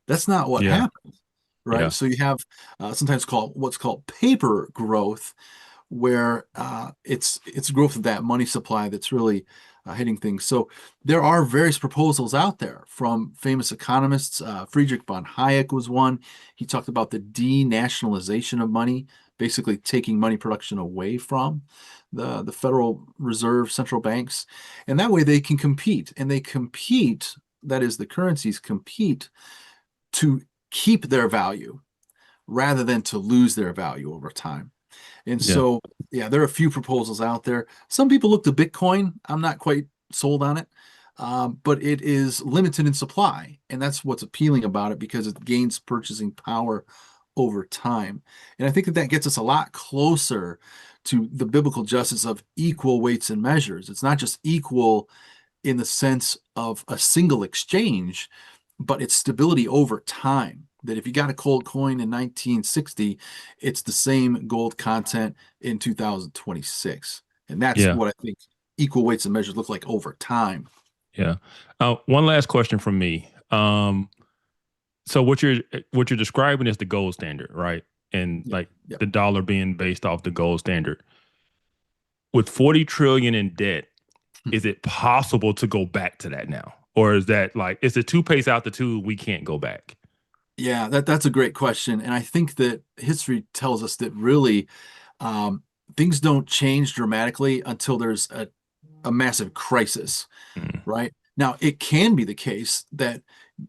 That's not what happened, right? Yeah. So you have sometimes what's called paper growth, where it's growth of that money supply that's really hitting things. So there are various proposals out there from famous economists. Friedrich von Hayek was one. He talked about the denationalization of money, basically taking money production away from the Federal Reserve central banks. And that way they can compete. And they compete, that is, the currencies compete to keep their value rather than to lose their value over time. And so, there are a few proposals out there. Some people look to Bitcoin. I'm not quite sold on it. but it is limited in supply. And that's what's appealing about it, because it gains purchasing power over time. And I think that gets us a lot closer to the biblical justice of equal weights and measures. It's not just equal in the sense of a single exchange, but it's stability over time. That if you got a gold coin in 1960, it's the same gold content in 2026. And that's Yeah. what I think equal weights and measures look like over time. Yeah. One last question from me. So what you're describing is the gold standard, right? And like the dollar being based off the gold standard. With 40 trillion in debt, is it possible to go back to that now? Or is that like, is the toothpaste out the tube, we can't go back? Yeah, that's a great question. And I think that history tells us that really things don't change dramatically until there's a massive crisis, right? Now, it can be the case that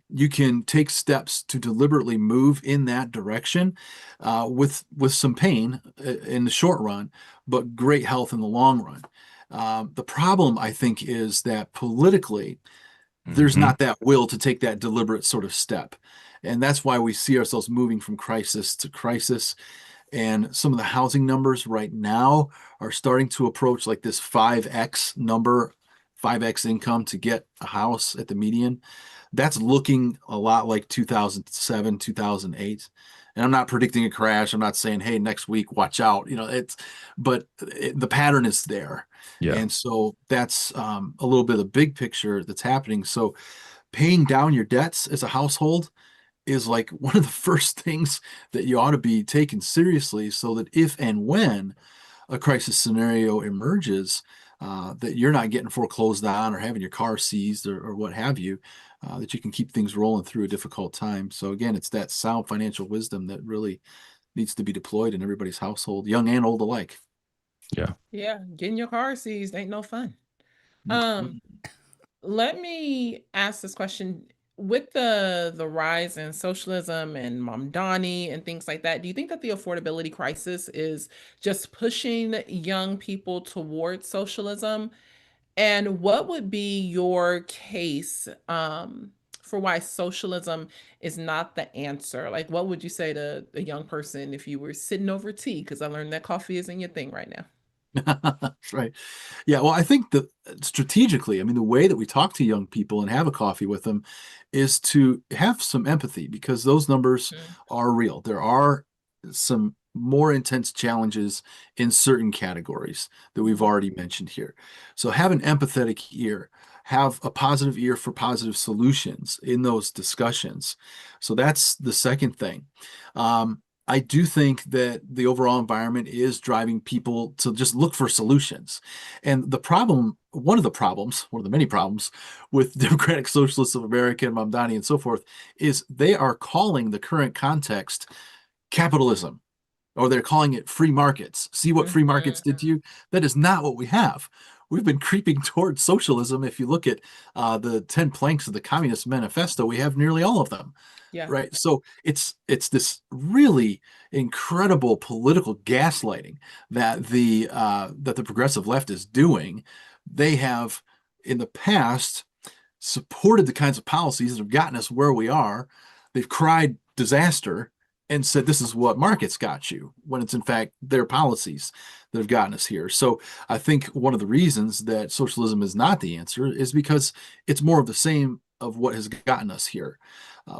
you can take steps to deliberately move in that direction with some pain in the short run, but great health in the long run. The problem, I think, is that politically, there's not that will to take that deliberate sort of step. And that's why we see ourselves moving from crisis to crisis. And some of the housing numbers right now are starting to approach like this 5x number, 5x income to get a house at the median. That's looking a lot like 2007, 2008. And I'm not predicting a crash. I'm not saying, hey, next week, watch out. But the pattern is there. Yeah. And so that's a little bit of the big picture that's happening. So paying down your debts as a household is like one of the first things that you ought to be taken seriously, so that if and when a crisis scenario emerges, that you're not getting foreclosed on or having your car seized or what have you, that you can keep things rolling through a difficult time. So again, it's that sound financial wisdom that really needs to be deployed in everybody's household, young and old alike. Yeah. Yeah, getting your car seized ain't no fun. Mm-hmm. Let me ask this question. With the rise in socialism and Mamdani and things like that, do you think that the affordability crisis is just pushing young people towards socialism? And what would be your case for why socialism is not the answer? Like, what would you say to a young person if you were sitting over tea? Because I learned that coffee isn't your thing right now. That's right. Yeah, well, I think that strategically, I mean, the way that we talk to young people and have a coffee with them is to have some empathy, because those numbers are real. There are some more intense challenges in certain categories that we've already mentioned here. So have an empathetic ear, have a positive ear for positive solutions in those discussions. So that's the second thing. I do think that the overall environment is driving people to just look for solutions. And the problem, one of the many problems with Democratic Socialists of America and Mamdani and so forth, is they are calling the current context capitalism, or they're calling it free markets. See what free markets did to you? That is not what we have. We've been creeping towards socialism. If you look at the 10 planks of the Communist Manifesto, we have nearly all of them. Yeah. Right. So it's this really incredible political gaslighting that the progressive left is doing. They have in the past supported the kinds of policies that have gotten us where we are. They've cried disaster and said this is what markets got you, when it's in fact their policies that have gotten us here. So I think one of the reasons that socialism is not the answer is because it's more of the same of what has gotten us here.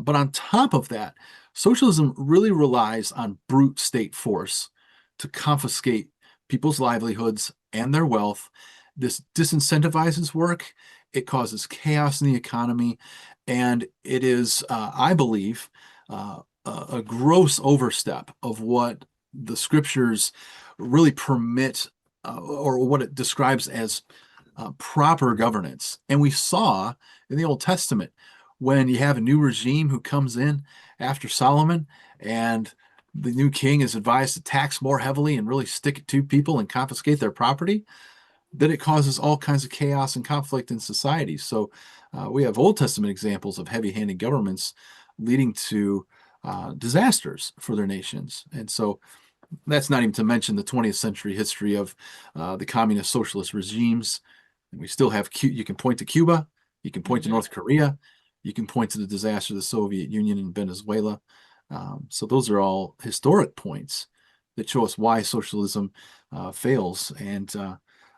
But on top of that, socialism really relies on brute state force to confiscate people's livelihoods and their wealth. This disincentivizes work. It causes chaos in the economy. And it is, I believe, a gross overstep of what the scriptures really permit, or what it describes as proper governance. And we saw in the Old Testament, when you have a new regime who comes in after Solomon, and the new king is advised to tax more heavily and really stick it to people and confiscate their property, that it causes all kinds of chaos and conflict in society. So we have Old Testament examples of heavy-handed governments leading to disasters for their nations. And so that's not even to mention the 20th century history of the communist socialist regimes. And we still have, you can point to Cuba, You can point to North Korea. You can point to the disaster of the Soviet Union and Venezuela. So those are all historic points that show us why socialism fails. And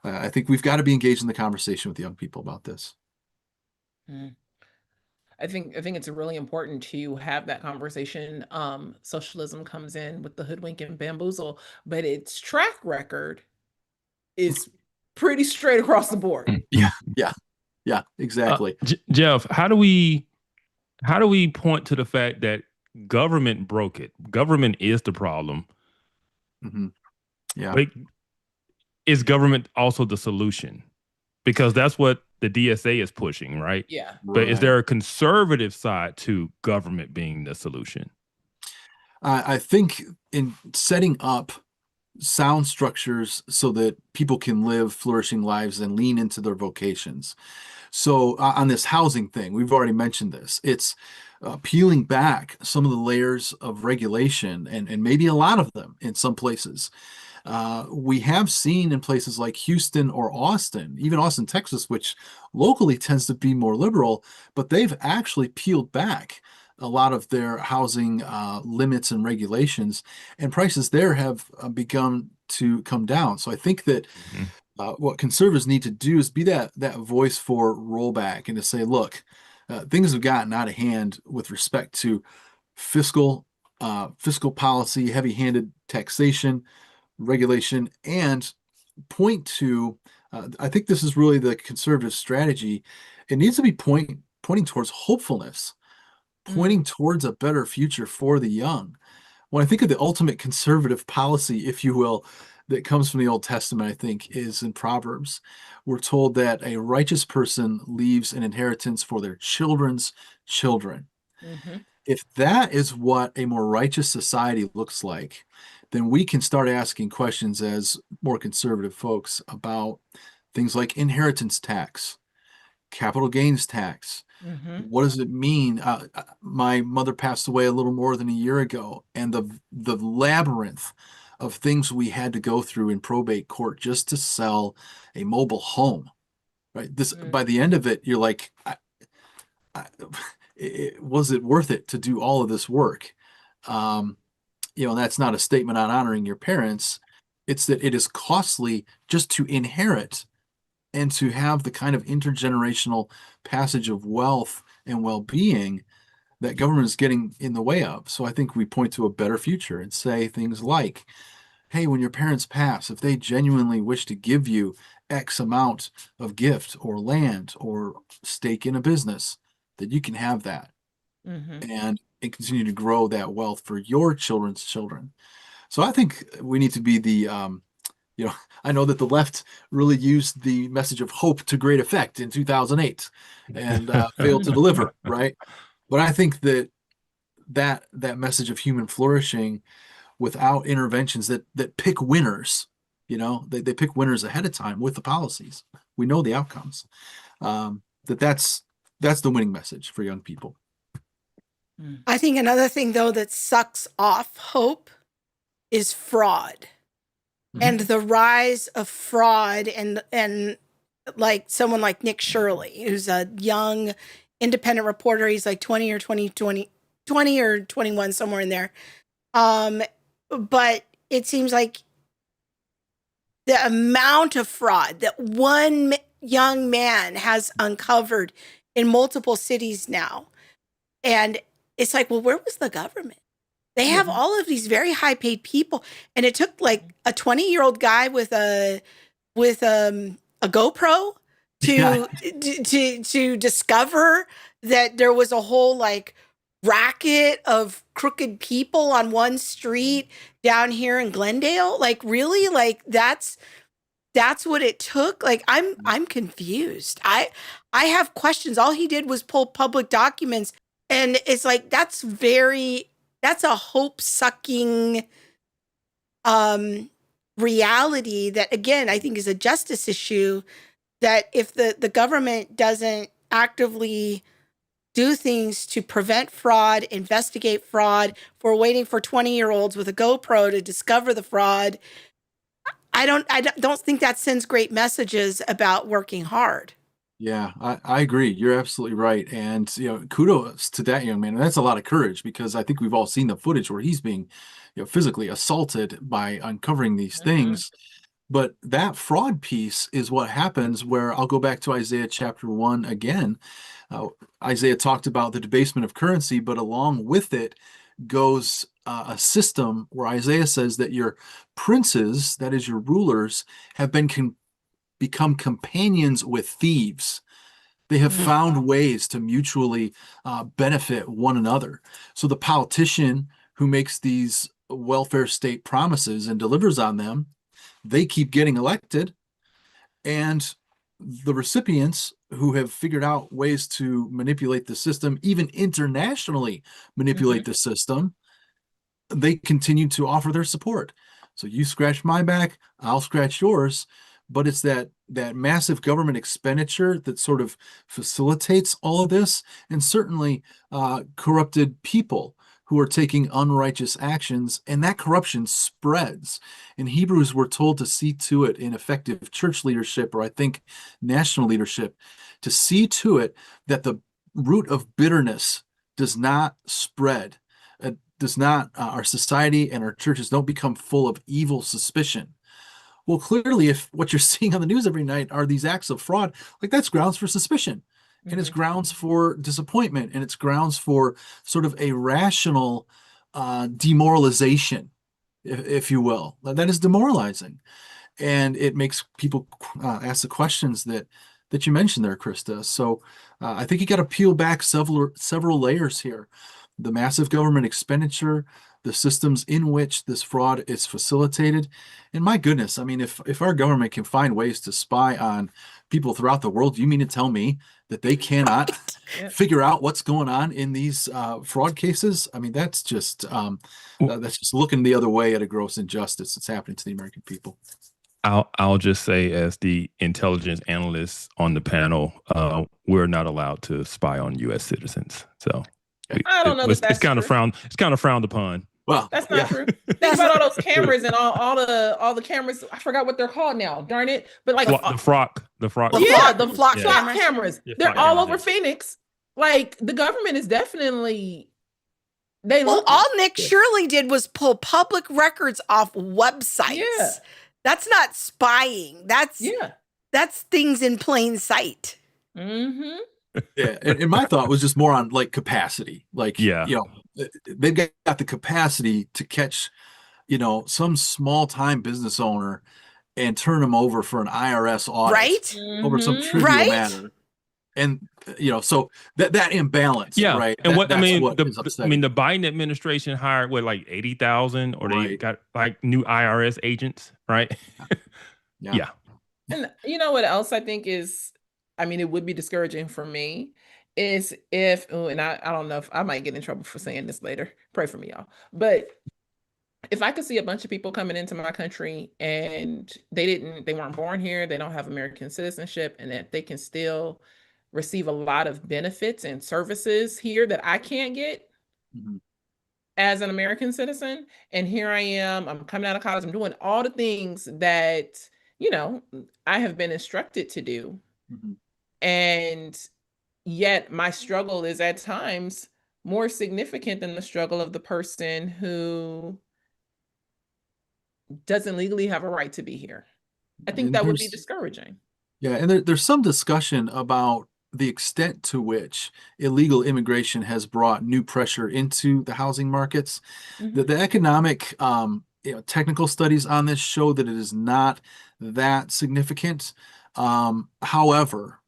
I think we've got to be engaged in the conversation with young people about this. I think it's really important to have that conversation. Socialism comes in with the hoodwink and bamboozle, but its track record is pretty straight across the board. Yeah, exactly. Jeff, how do we point to the fact that government broke it? Government is the problem. Yeah. But is government also the solution? Because that's what the DSA is pushing, right? Yeah. But is there a conservative side to government being the solution? I think in setting up sound structures so that people can live flourishing lives and lean into their vocations. So on this housing thing, we've already mentioned this. It's peeling back some of the layers of regulation, and maybe a lot of them in some places. We have seen in places like Houston or Austin, even Austin, Texas, which locally tends to be more liberal, but they've actually peeled back a lot of their housing limits and regulations, and prices there have begun to come down. So I think that what conservatives need to do is be that voice for rollback and to say, look, things have gotten out of hand with respect to fiscal policy, heavy-handed taxation, regulation, and point to, I think this is really the conservative strategy. It needs to be pointing towards hopefulness, pointing towards a better future for the young. When I think of the ultimate conservative policy, if you will, that comes from the Old Testament, I think, is in Proverbs. We're told that a righteous person leaves an inheritance for their children's children. If that is what a more righteous society looks like, then we can start asking questions as more conservative folks about things like inheritance tax, capital gains tax. What does it mean? My mother passed away a little more than a year ago, and the labyrinth of things we had to go through in probate court just to sell a mobile home, right? By the end of it, you're like, was it worth it to do all of this work? And that's not a statement on honoring your parents. It's that it is costly just to inherit and to have the kind of intergenerational passage of wealth and well-being that government is getting in the way of. So I think we point to a better future and say things like, hey, when your parents pass, if they genuinely wish to give you X amount of gift or land or stake in a business, that you can have that and continue to grow that wealth for your children's children. So I think we need to be the, I know that the left really used the message of hope to great effect in 2008 and failed to deliver, right? But I think that message of human flourishing without interventions that pick winners, they pick winners ahead of time with the policies. We know the outcomes. That's the winning message for young people. I think another thing, though, that sucks off hope is fraud. And the rise of fraud and like someone like Nick Shirley, who's a young independent reporter. He's like 20 or 21, somewhere in there. But it seems like the amount of fraud that one young man has uncovered in multiple cities now. And it's like, well, where was the government? They have all of these very high paid people. And it took like a 20-year-old guy with a GoPro to discover that there was a whole like racket of crooked people on one street down here in Glendale. Like, really? Like that's what it took. Like, I'm confused. I have questions. All he did was pull public documents, and it's like that's a hope-sucking reality that, again, I think is a justice issue, that if the government doesn't actively do things to prevent fraud, investigate fraud, if we're waiting for 20-year-olds with a GoPro to discover the fraud, I don't think that sends great messages about working hard. Yeah, I agree. You're absolutely right. And, kudos to that young man. And that's a lot of courage because I think we've all seen the footage where he's being, physically assaulted by uncovering these Mhm. things. But that fraud piece is what happens where I'll go back to Isaiah chapter 1 again. Isaiah talked about the debasement of currency, but along with it goes a system where Isaiah says that your princes, that is your rulers, have become companions with thieves. They have found ways to mutually benefit one another. So the politician who makes these welfare state promises and delivers on them, they keep getting elected. And the recipients who have figured out ways to manipulate the system, even internationally manipulate the system, they continue to offer their support. So you scratch my back, I'll scratch yours. But it's that massive government expenditure that sort of facilitates all of this, and certainly corrupted people who are taking unrighteous actions, and that corruption spreads. In Hebrews, we're told to see to it in effective church leadership, or I think national leadership, to see to it that the root of bitterness does not spread, our society and our churches don't become full of evil suspicion. Well, clearly, if what you're seeing on the news every night are these acts of fraud, like that's grounds for suspicion, and it's grounds for disappointment, and it's grounds for sort of a rational demoralization, if you will. That is demoralizing, and it makes people ask the questions that you mentioned there, Krista. So I think you got to peel back several layers here. The massive government expenditure, the systems in which this fraud is facilitated. And my goodness, I mean, if our government can find ways to spy on people throughout the world, you mean to tell me that they cannot figure out what's going on in these fraud cases? I mean, that's just looking the other way at a gross injustice that's happening to the American people. I'll just say, as the intelligence analyst on the panel, we're not allowed to spy on U.S. citizens. So I don't know it's kind of frowned. It's kind of frowned upon. Well, that's not true. Think about all those cameras and all the cameras. I forgot what they're called now. Darn it! But like the flock cameras. They're all over Phoenix. Like the government is definitely. All Nick Shirley did was pull public records off websites. Yeah. That's not spying. That's things in plain sight. Mm-hmm. Yeah, and my thought was just more on like capacity. Like, they've got the capacity to catch, some small time business owner and turn them over for an IRS audit, right? Over some trivial matter. And so that imbalance, right? And what the Biden administration hired like 80,000, or they got like new IRS agents, right? Yeah. And you know what else I think is, I mean, it would be discouraging for me is if, and I don't know if I might get in trouble for saying this later. Pray for me, y'all. But if I could see a bunch of people coming into my country and they weren't born here, they don't have American citizenship, and that they can still receive a lot of benefits and services here that I can't get as an American citizen. And here I am, I'm coming out of college, I'm doing all the things that, I have been instructed to do. And yet my struggle is at times more significant than the struggle of the person who doesn't legally have a right to be here. I think that would be discouraging. Yeah, and there's some discussion about the extent to which illegal immigration has brought new pressure into the housing markets. The economic technical studies on this show that it is not that significant. However,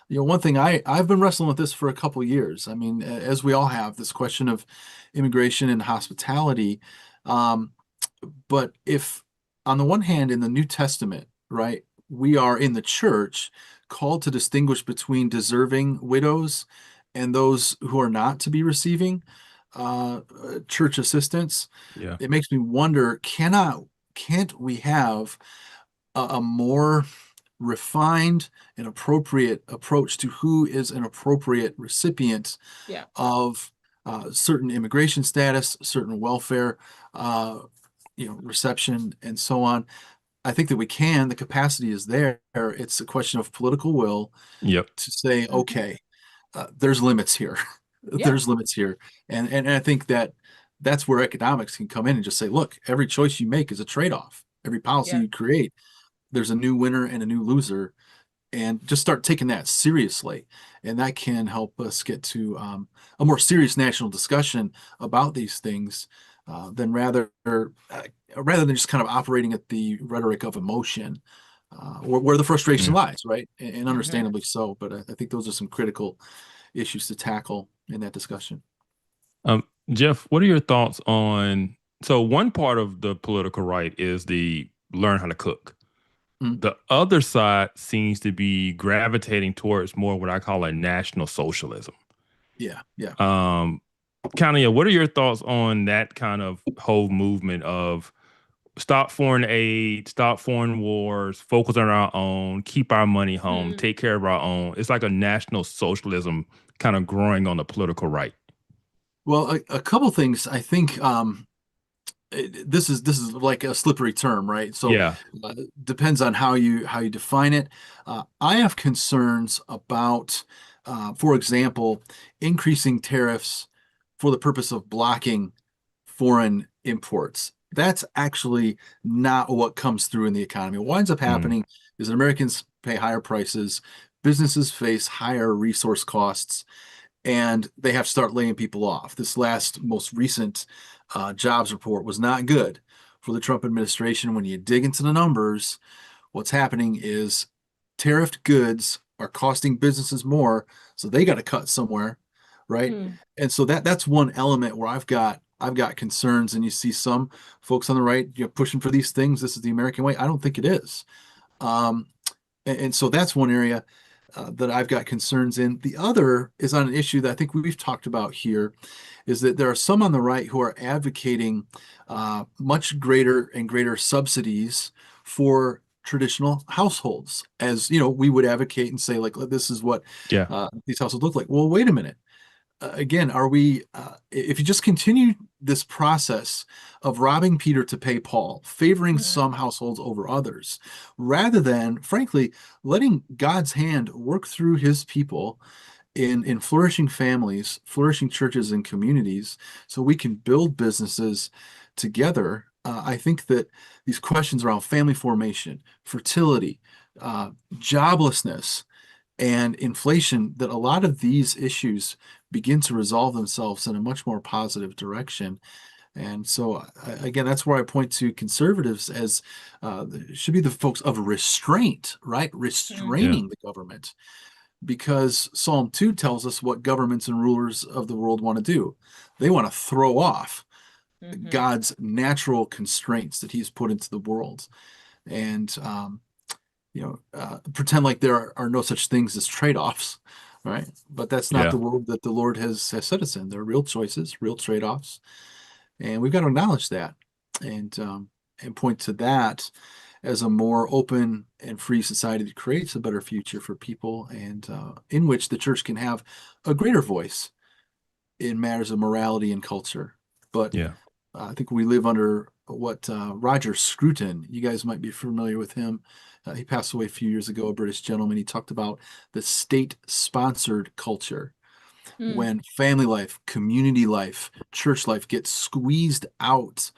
one thing I've been wrestling with this for a couple years. I mean, as we all have, this question of immigration and hospitality. But if on the one hand, in the New Testament, right, we are in the church called to distinguish between deserving widows and those who are not to be receiving church assistance. Yeah. It makes me wonder, can't we have a more refined and appropriate approach to who is an appropriate recipient of certain immigration status, certain welfare, reception, and so on? I think that we can. The capacity is there. It's a question of political will Yep. to say, okay, there's limits here. Yeah. There's limits here. And I think that's where economics can come in and just say, look, every choice you make is a trade-off. Every policy Yeah. you create, there's a new winner and a new loser. And just start taking that seriously. And that can help us get to a more serious national discussion about these things than rather than just kind of operating at the rhetoric of emotion, where the frustration lies, right? And understandably so. But I think those are some critical issues to tackle in that discussion. Jeff, what are your thoughts on, so one part of the political right is the learn how to cook. The other side seems to be gravitating towards more what I call a national socialism. Yeah. Kanye, what are your thoughts on that kind of whole movement of stop foreign aid, stop foreign wars, focus on our own, keep our money home, take care of our own? It's like a national socialism kind of growing on the political right. Well, a couple things. I think this is like a slippery term, right? So Yeah. Depends on how you define it. I have concerns about, for example, increasing tariffs for the purpose of blocking foreign imports. That's actually not what comes through in the economy. What winds up happening is that Americans pay higher prices, businesses face higher resource costs, and they have to start laying people off. This most recent jobs report was not good for the Trump administration. When you dig into the numbers, what's happening is tariffed goods are costing businesses more, so they got to cut somewhere, right? And so that's one element where I've got concerns, and you see some folks on the right, pushing for these things. This is the American way. I don't think it is. And so that's one area that I've got concerns in. The other is on an issue that I think we've talked about here, is that there are some on the right who are advocating much greater and greater subsidies for traditional households, as we would advocate and say, like, this is what these households look like. Well, wait a minute. Again, are we, if you just continue this process of robbing Peter to pay Paul, favoring some households over others, rather than, frankly, letting God's hand work through his people in flourishing families, flourishing churches and communities, so we can build businesses together, I think that these questions around family formation, fertility, joblessness, and inflation, that a lot of these issues begin to resolve themselves in a much more positive direction. And so, again, that's where I point to conservatives as should be the folks of restraint, right? Restraining the government, because Psalm 2 tells us what governments and rulers of the world want to do. They want to throw off God's natural constraints that he's put into the world. And pretend like there are no such things as trade-offs, right? But that's not the world that the Lord has set us in. There are real choices, real trade-offs, and we've got to acknowledge that and point to that as a more open and free society that creates a better future for people, and in which the church can have a greater voice in matters of morality and culture. But I think we live under what Roger Scruton, you guys might be familiar with him. He passed away a few years ago, a British gentleman. He talked about the state-sponsored culture, when family life, community life, church life gets squeezed out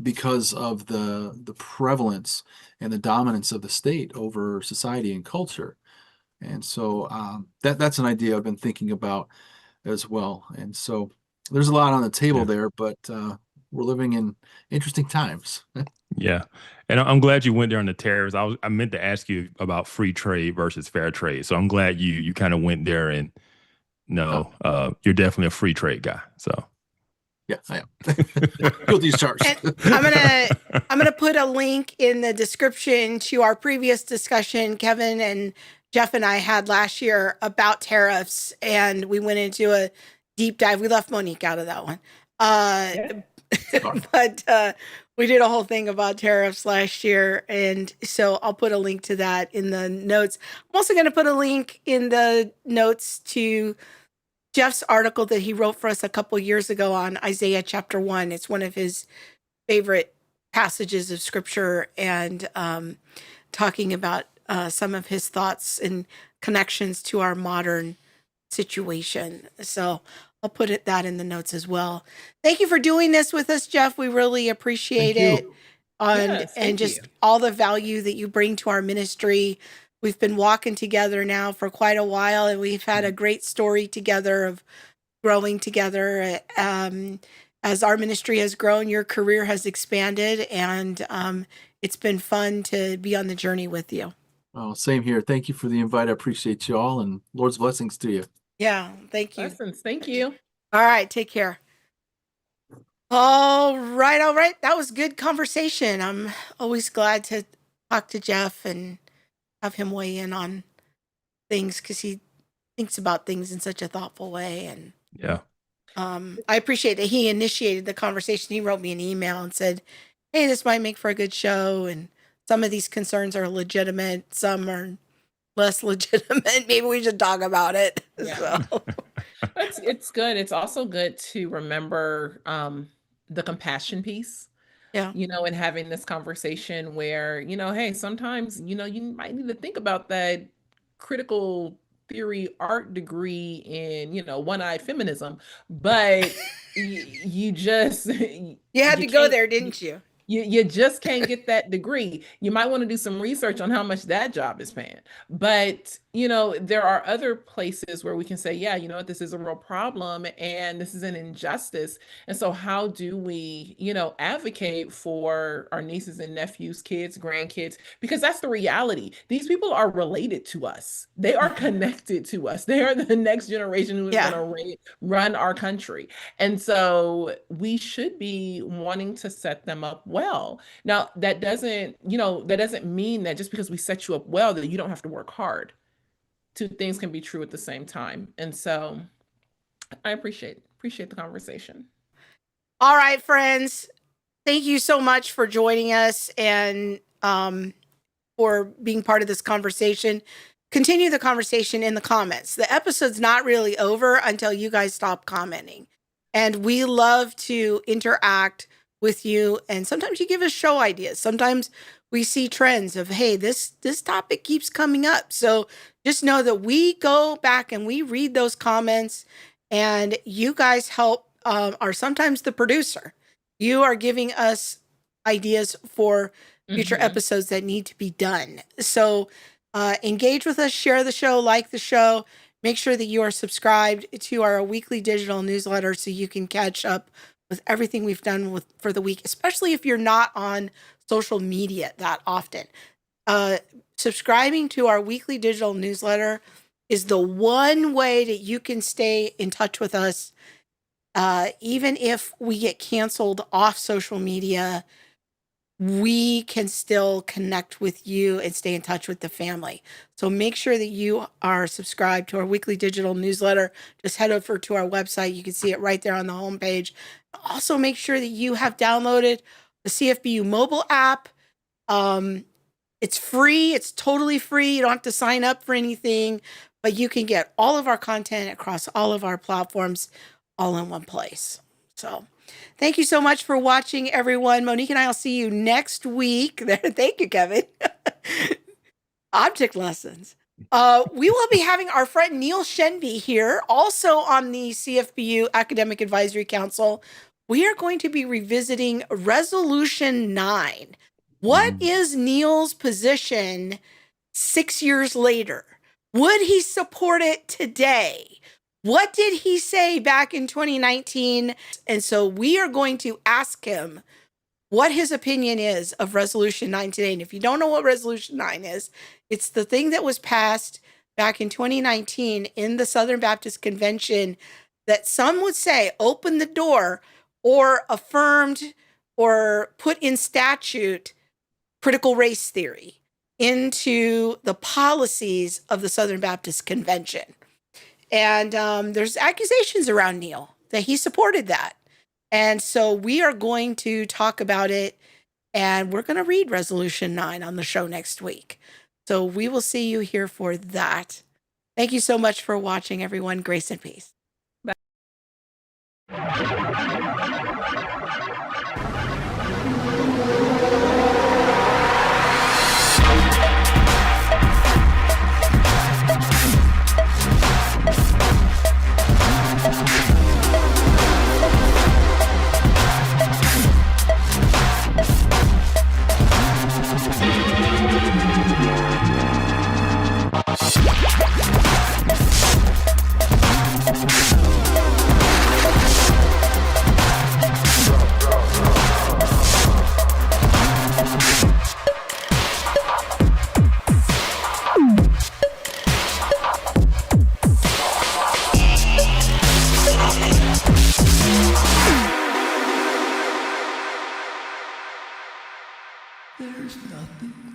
because of the prevalence and the dominance of the state over society and culture. And so that's an idea I've been thinking about as well. And so there's a lot on the table there, but we're living in interesting times. Yeah. And I'm glad you went there on the tariffs. I meant to ask you about free trade versus fair trade. So I'm glad you kind of went there, and you're definitely a free trade guy. So yeah, I am. Guilty as charged. I'm gonna put a link in the description to our previous discussion Kevin and Jeff and I had last year about tariffs, and we went into a deep dive. We left Monique out of that one. But we did a whole thing about tariffs last year, and so I'll put a link to that in the notes. I'm also going to put a link in the notes to Jeff's article that he wrote for us a couple years ago on Isaiah chapter 1. It's one of his favorite passages of scripture and talking about some of his thoughts and connections to our modern situation. So I'll put that in the notes as well. Thank you for doing this with us, Jeff. We really appreciate Thank it. you. Yes, And thank just you. all the value that you bring to our ministry. We've been walking together now for quite a while, and we've had a great story together of growing together. As our ministry has grown, your career has expanded, and it's been fun to be on the journey with you. Oh, same here. Thank you for the invite. I appreciate you all, and Lord's blessings to you. Yeah, thank you. Lessons. Thank you. All right, take care. All right. That was good conversation. I'm always glad to talk to Jeff and have him weigh in on things because he thinks about things in such a thoughtful way. And Yeah. I appreciate that he initiated the conversation. He wrote me an email and said, hey, this might make for a good show. And some of these concerns are legitimate. Some are less legitimate. Maybe we should talk about it. Yeah. So. It's good. It's also good to remember the compassion piece. Yeah. And having this conversation where, hey, sometimes, you might need to think about that critical theory art degree in, one-eyed feminism, but you just you had to go there, didn't you? You just can't get that degree. You might want to do some research on how much that job is paying. But, there are other places where we can say, yeah, you know what, this is a real problem and this is an injustice. And so how do we, advocate for our nieces and nephews, kids, grandkids? Because that's the reality. These people are related to us. They are connected to us. They are the next generation who is going to run our country. And so we should be wanting to set them up well. Now, that doesn't mean that just because we set you up well, that you don't have to work hard. Two things can be true at the same time. And so I appreciate the conversation. All right, friends. Thank you so much for joining us and for being part of this conversation. Continue the conversation in the comments. The episode's not really over until you guys stop commenting. And we love to interact with you. And sometimes you give us show ideas. Sometimes we see trends of, hey, this topic keeps coming up. So just know that we go back and we read those comments, and you guys help, are sometimes the producer. You are giving us ideas for future episodes that need to be done. So engage with us, share the show, like the show. Make sure that you are subscribed to our weekly digital newsletter so you can catch up with everything we've done for the week, especially if you're not on social media that often. Subscribing to our weekly digital newsletter is the one way that you can stay in touch with us. Even if we get canceled off social media, we can still connect with you and stay in touch with the family. So make sure that you are subscribed to our weekly digital newsletter. Just head over to our website. You can see it right there on the homepage. Also, make sure that you have downloaded the CFBU mobile app. It's free. It's totally free. You don't have to sign up for anything, but you can get all of our content across all of our platforms all in one place. So thank you so much for watching, everyone. Monique and I will see you next week. Thank you, Kevin. Object lessons. We will be having our friend Neil Shenby here, also on the CFBU Academic Advisory Council. We are going to be revisiting Resolution 9. What is Neil's position 6 years later? Would he support it today? What did he say back in 2019? And so we are going to ask him what his opinion is of Resolution 9 today. And if you don't know what Resolution 9 is, it's the thing that was passed back in 2019 in the Southern Baptist Convention that some would say opened the door or affirmed or put in statute critical race theory into the policies of the Southern Baptist Convention. And there's accusations around Neil that he supported that. And so we are going to talk about it, and we're going to read Resolution 9 on the show next week. So we will see you here for that. Thank you so much for watching, everyone. Grace and peace. Bye. There's nothing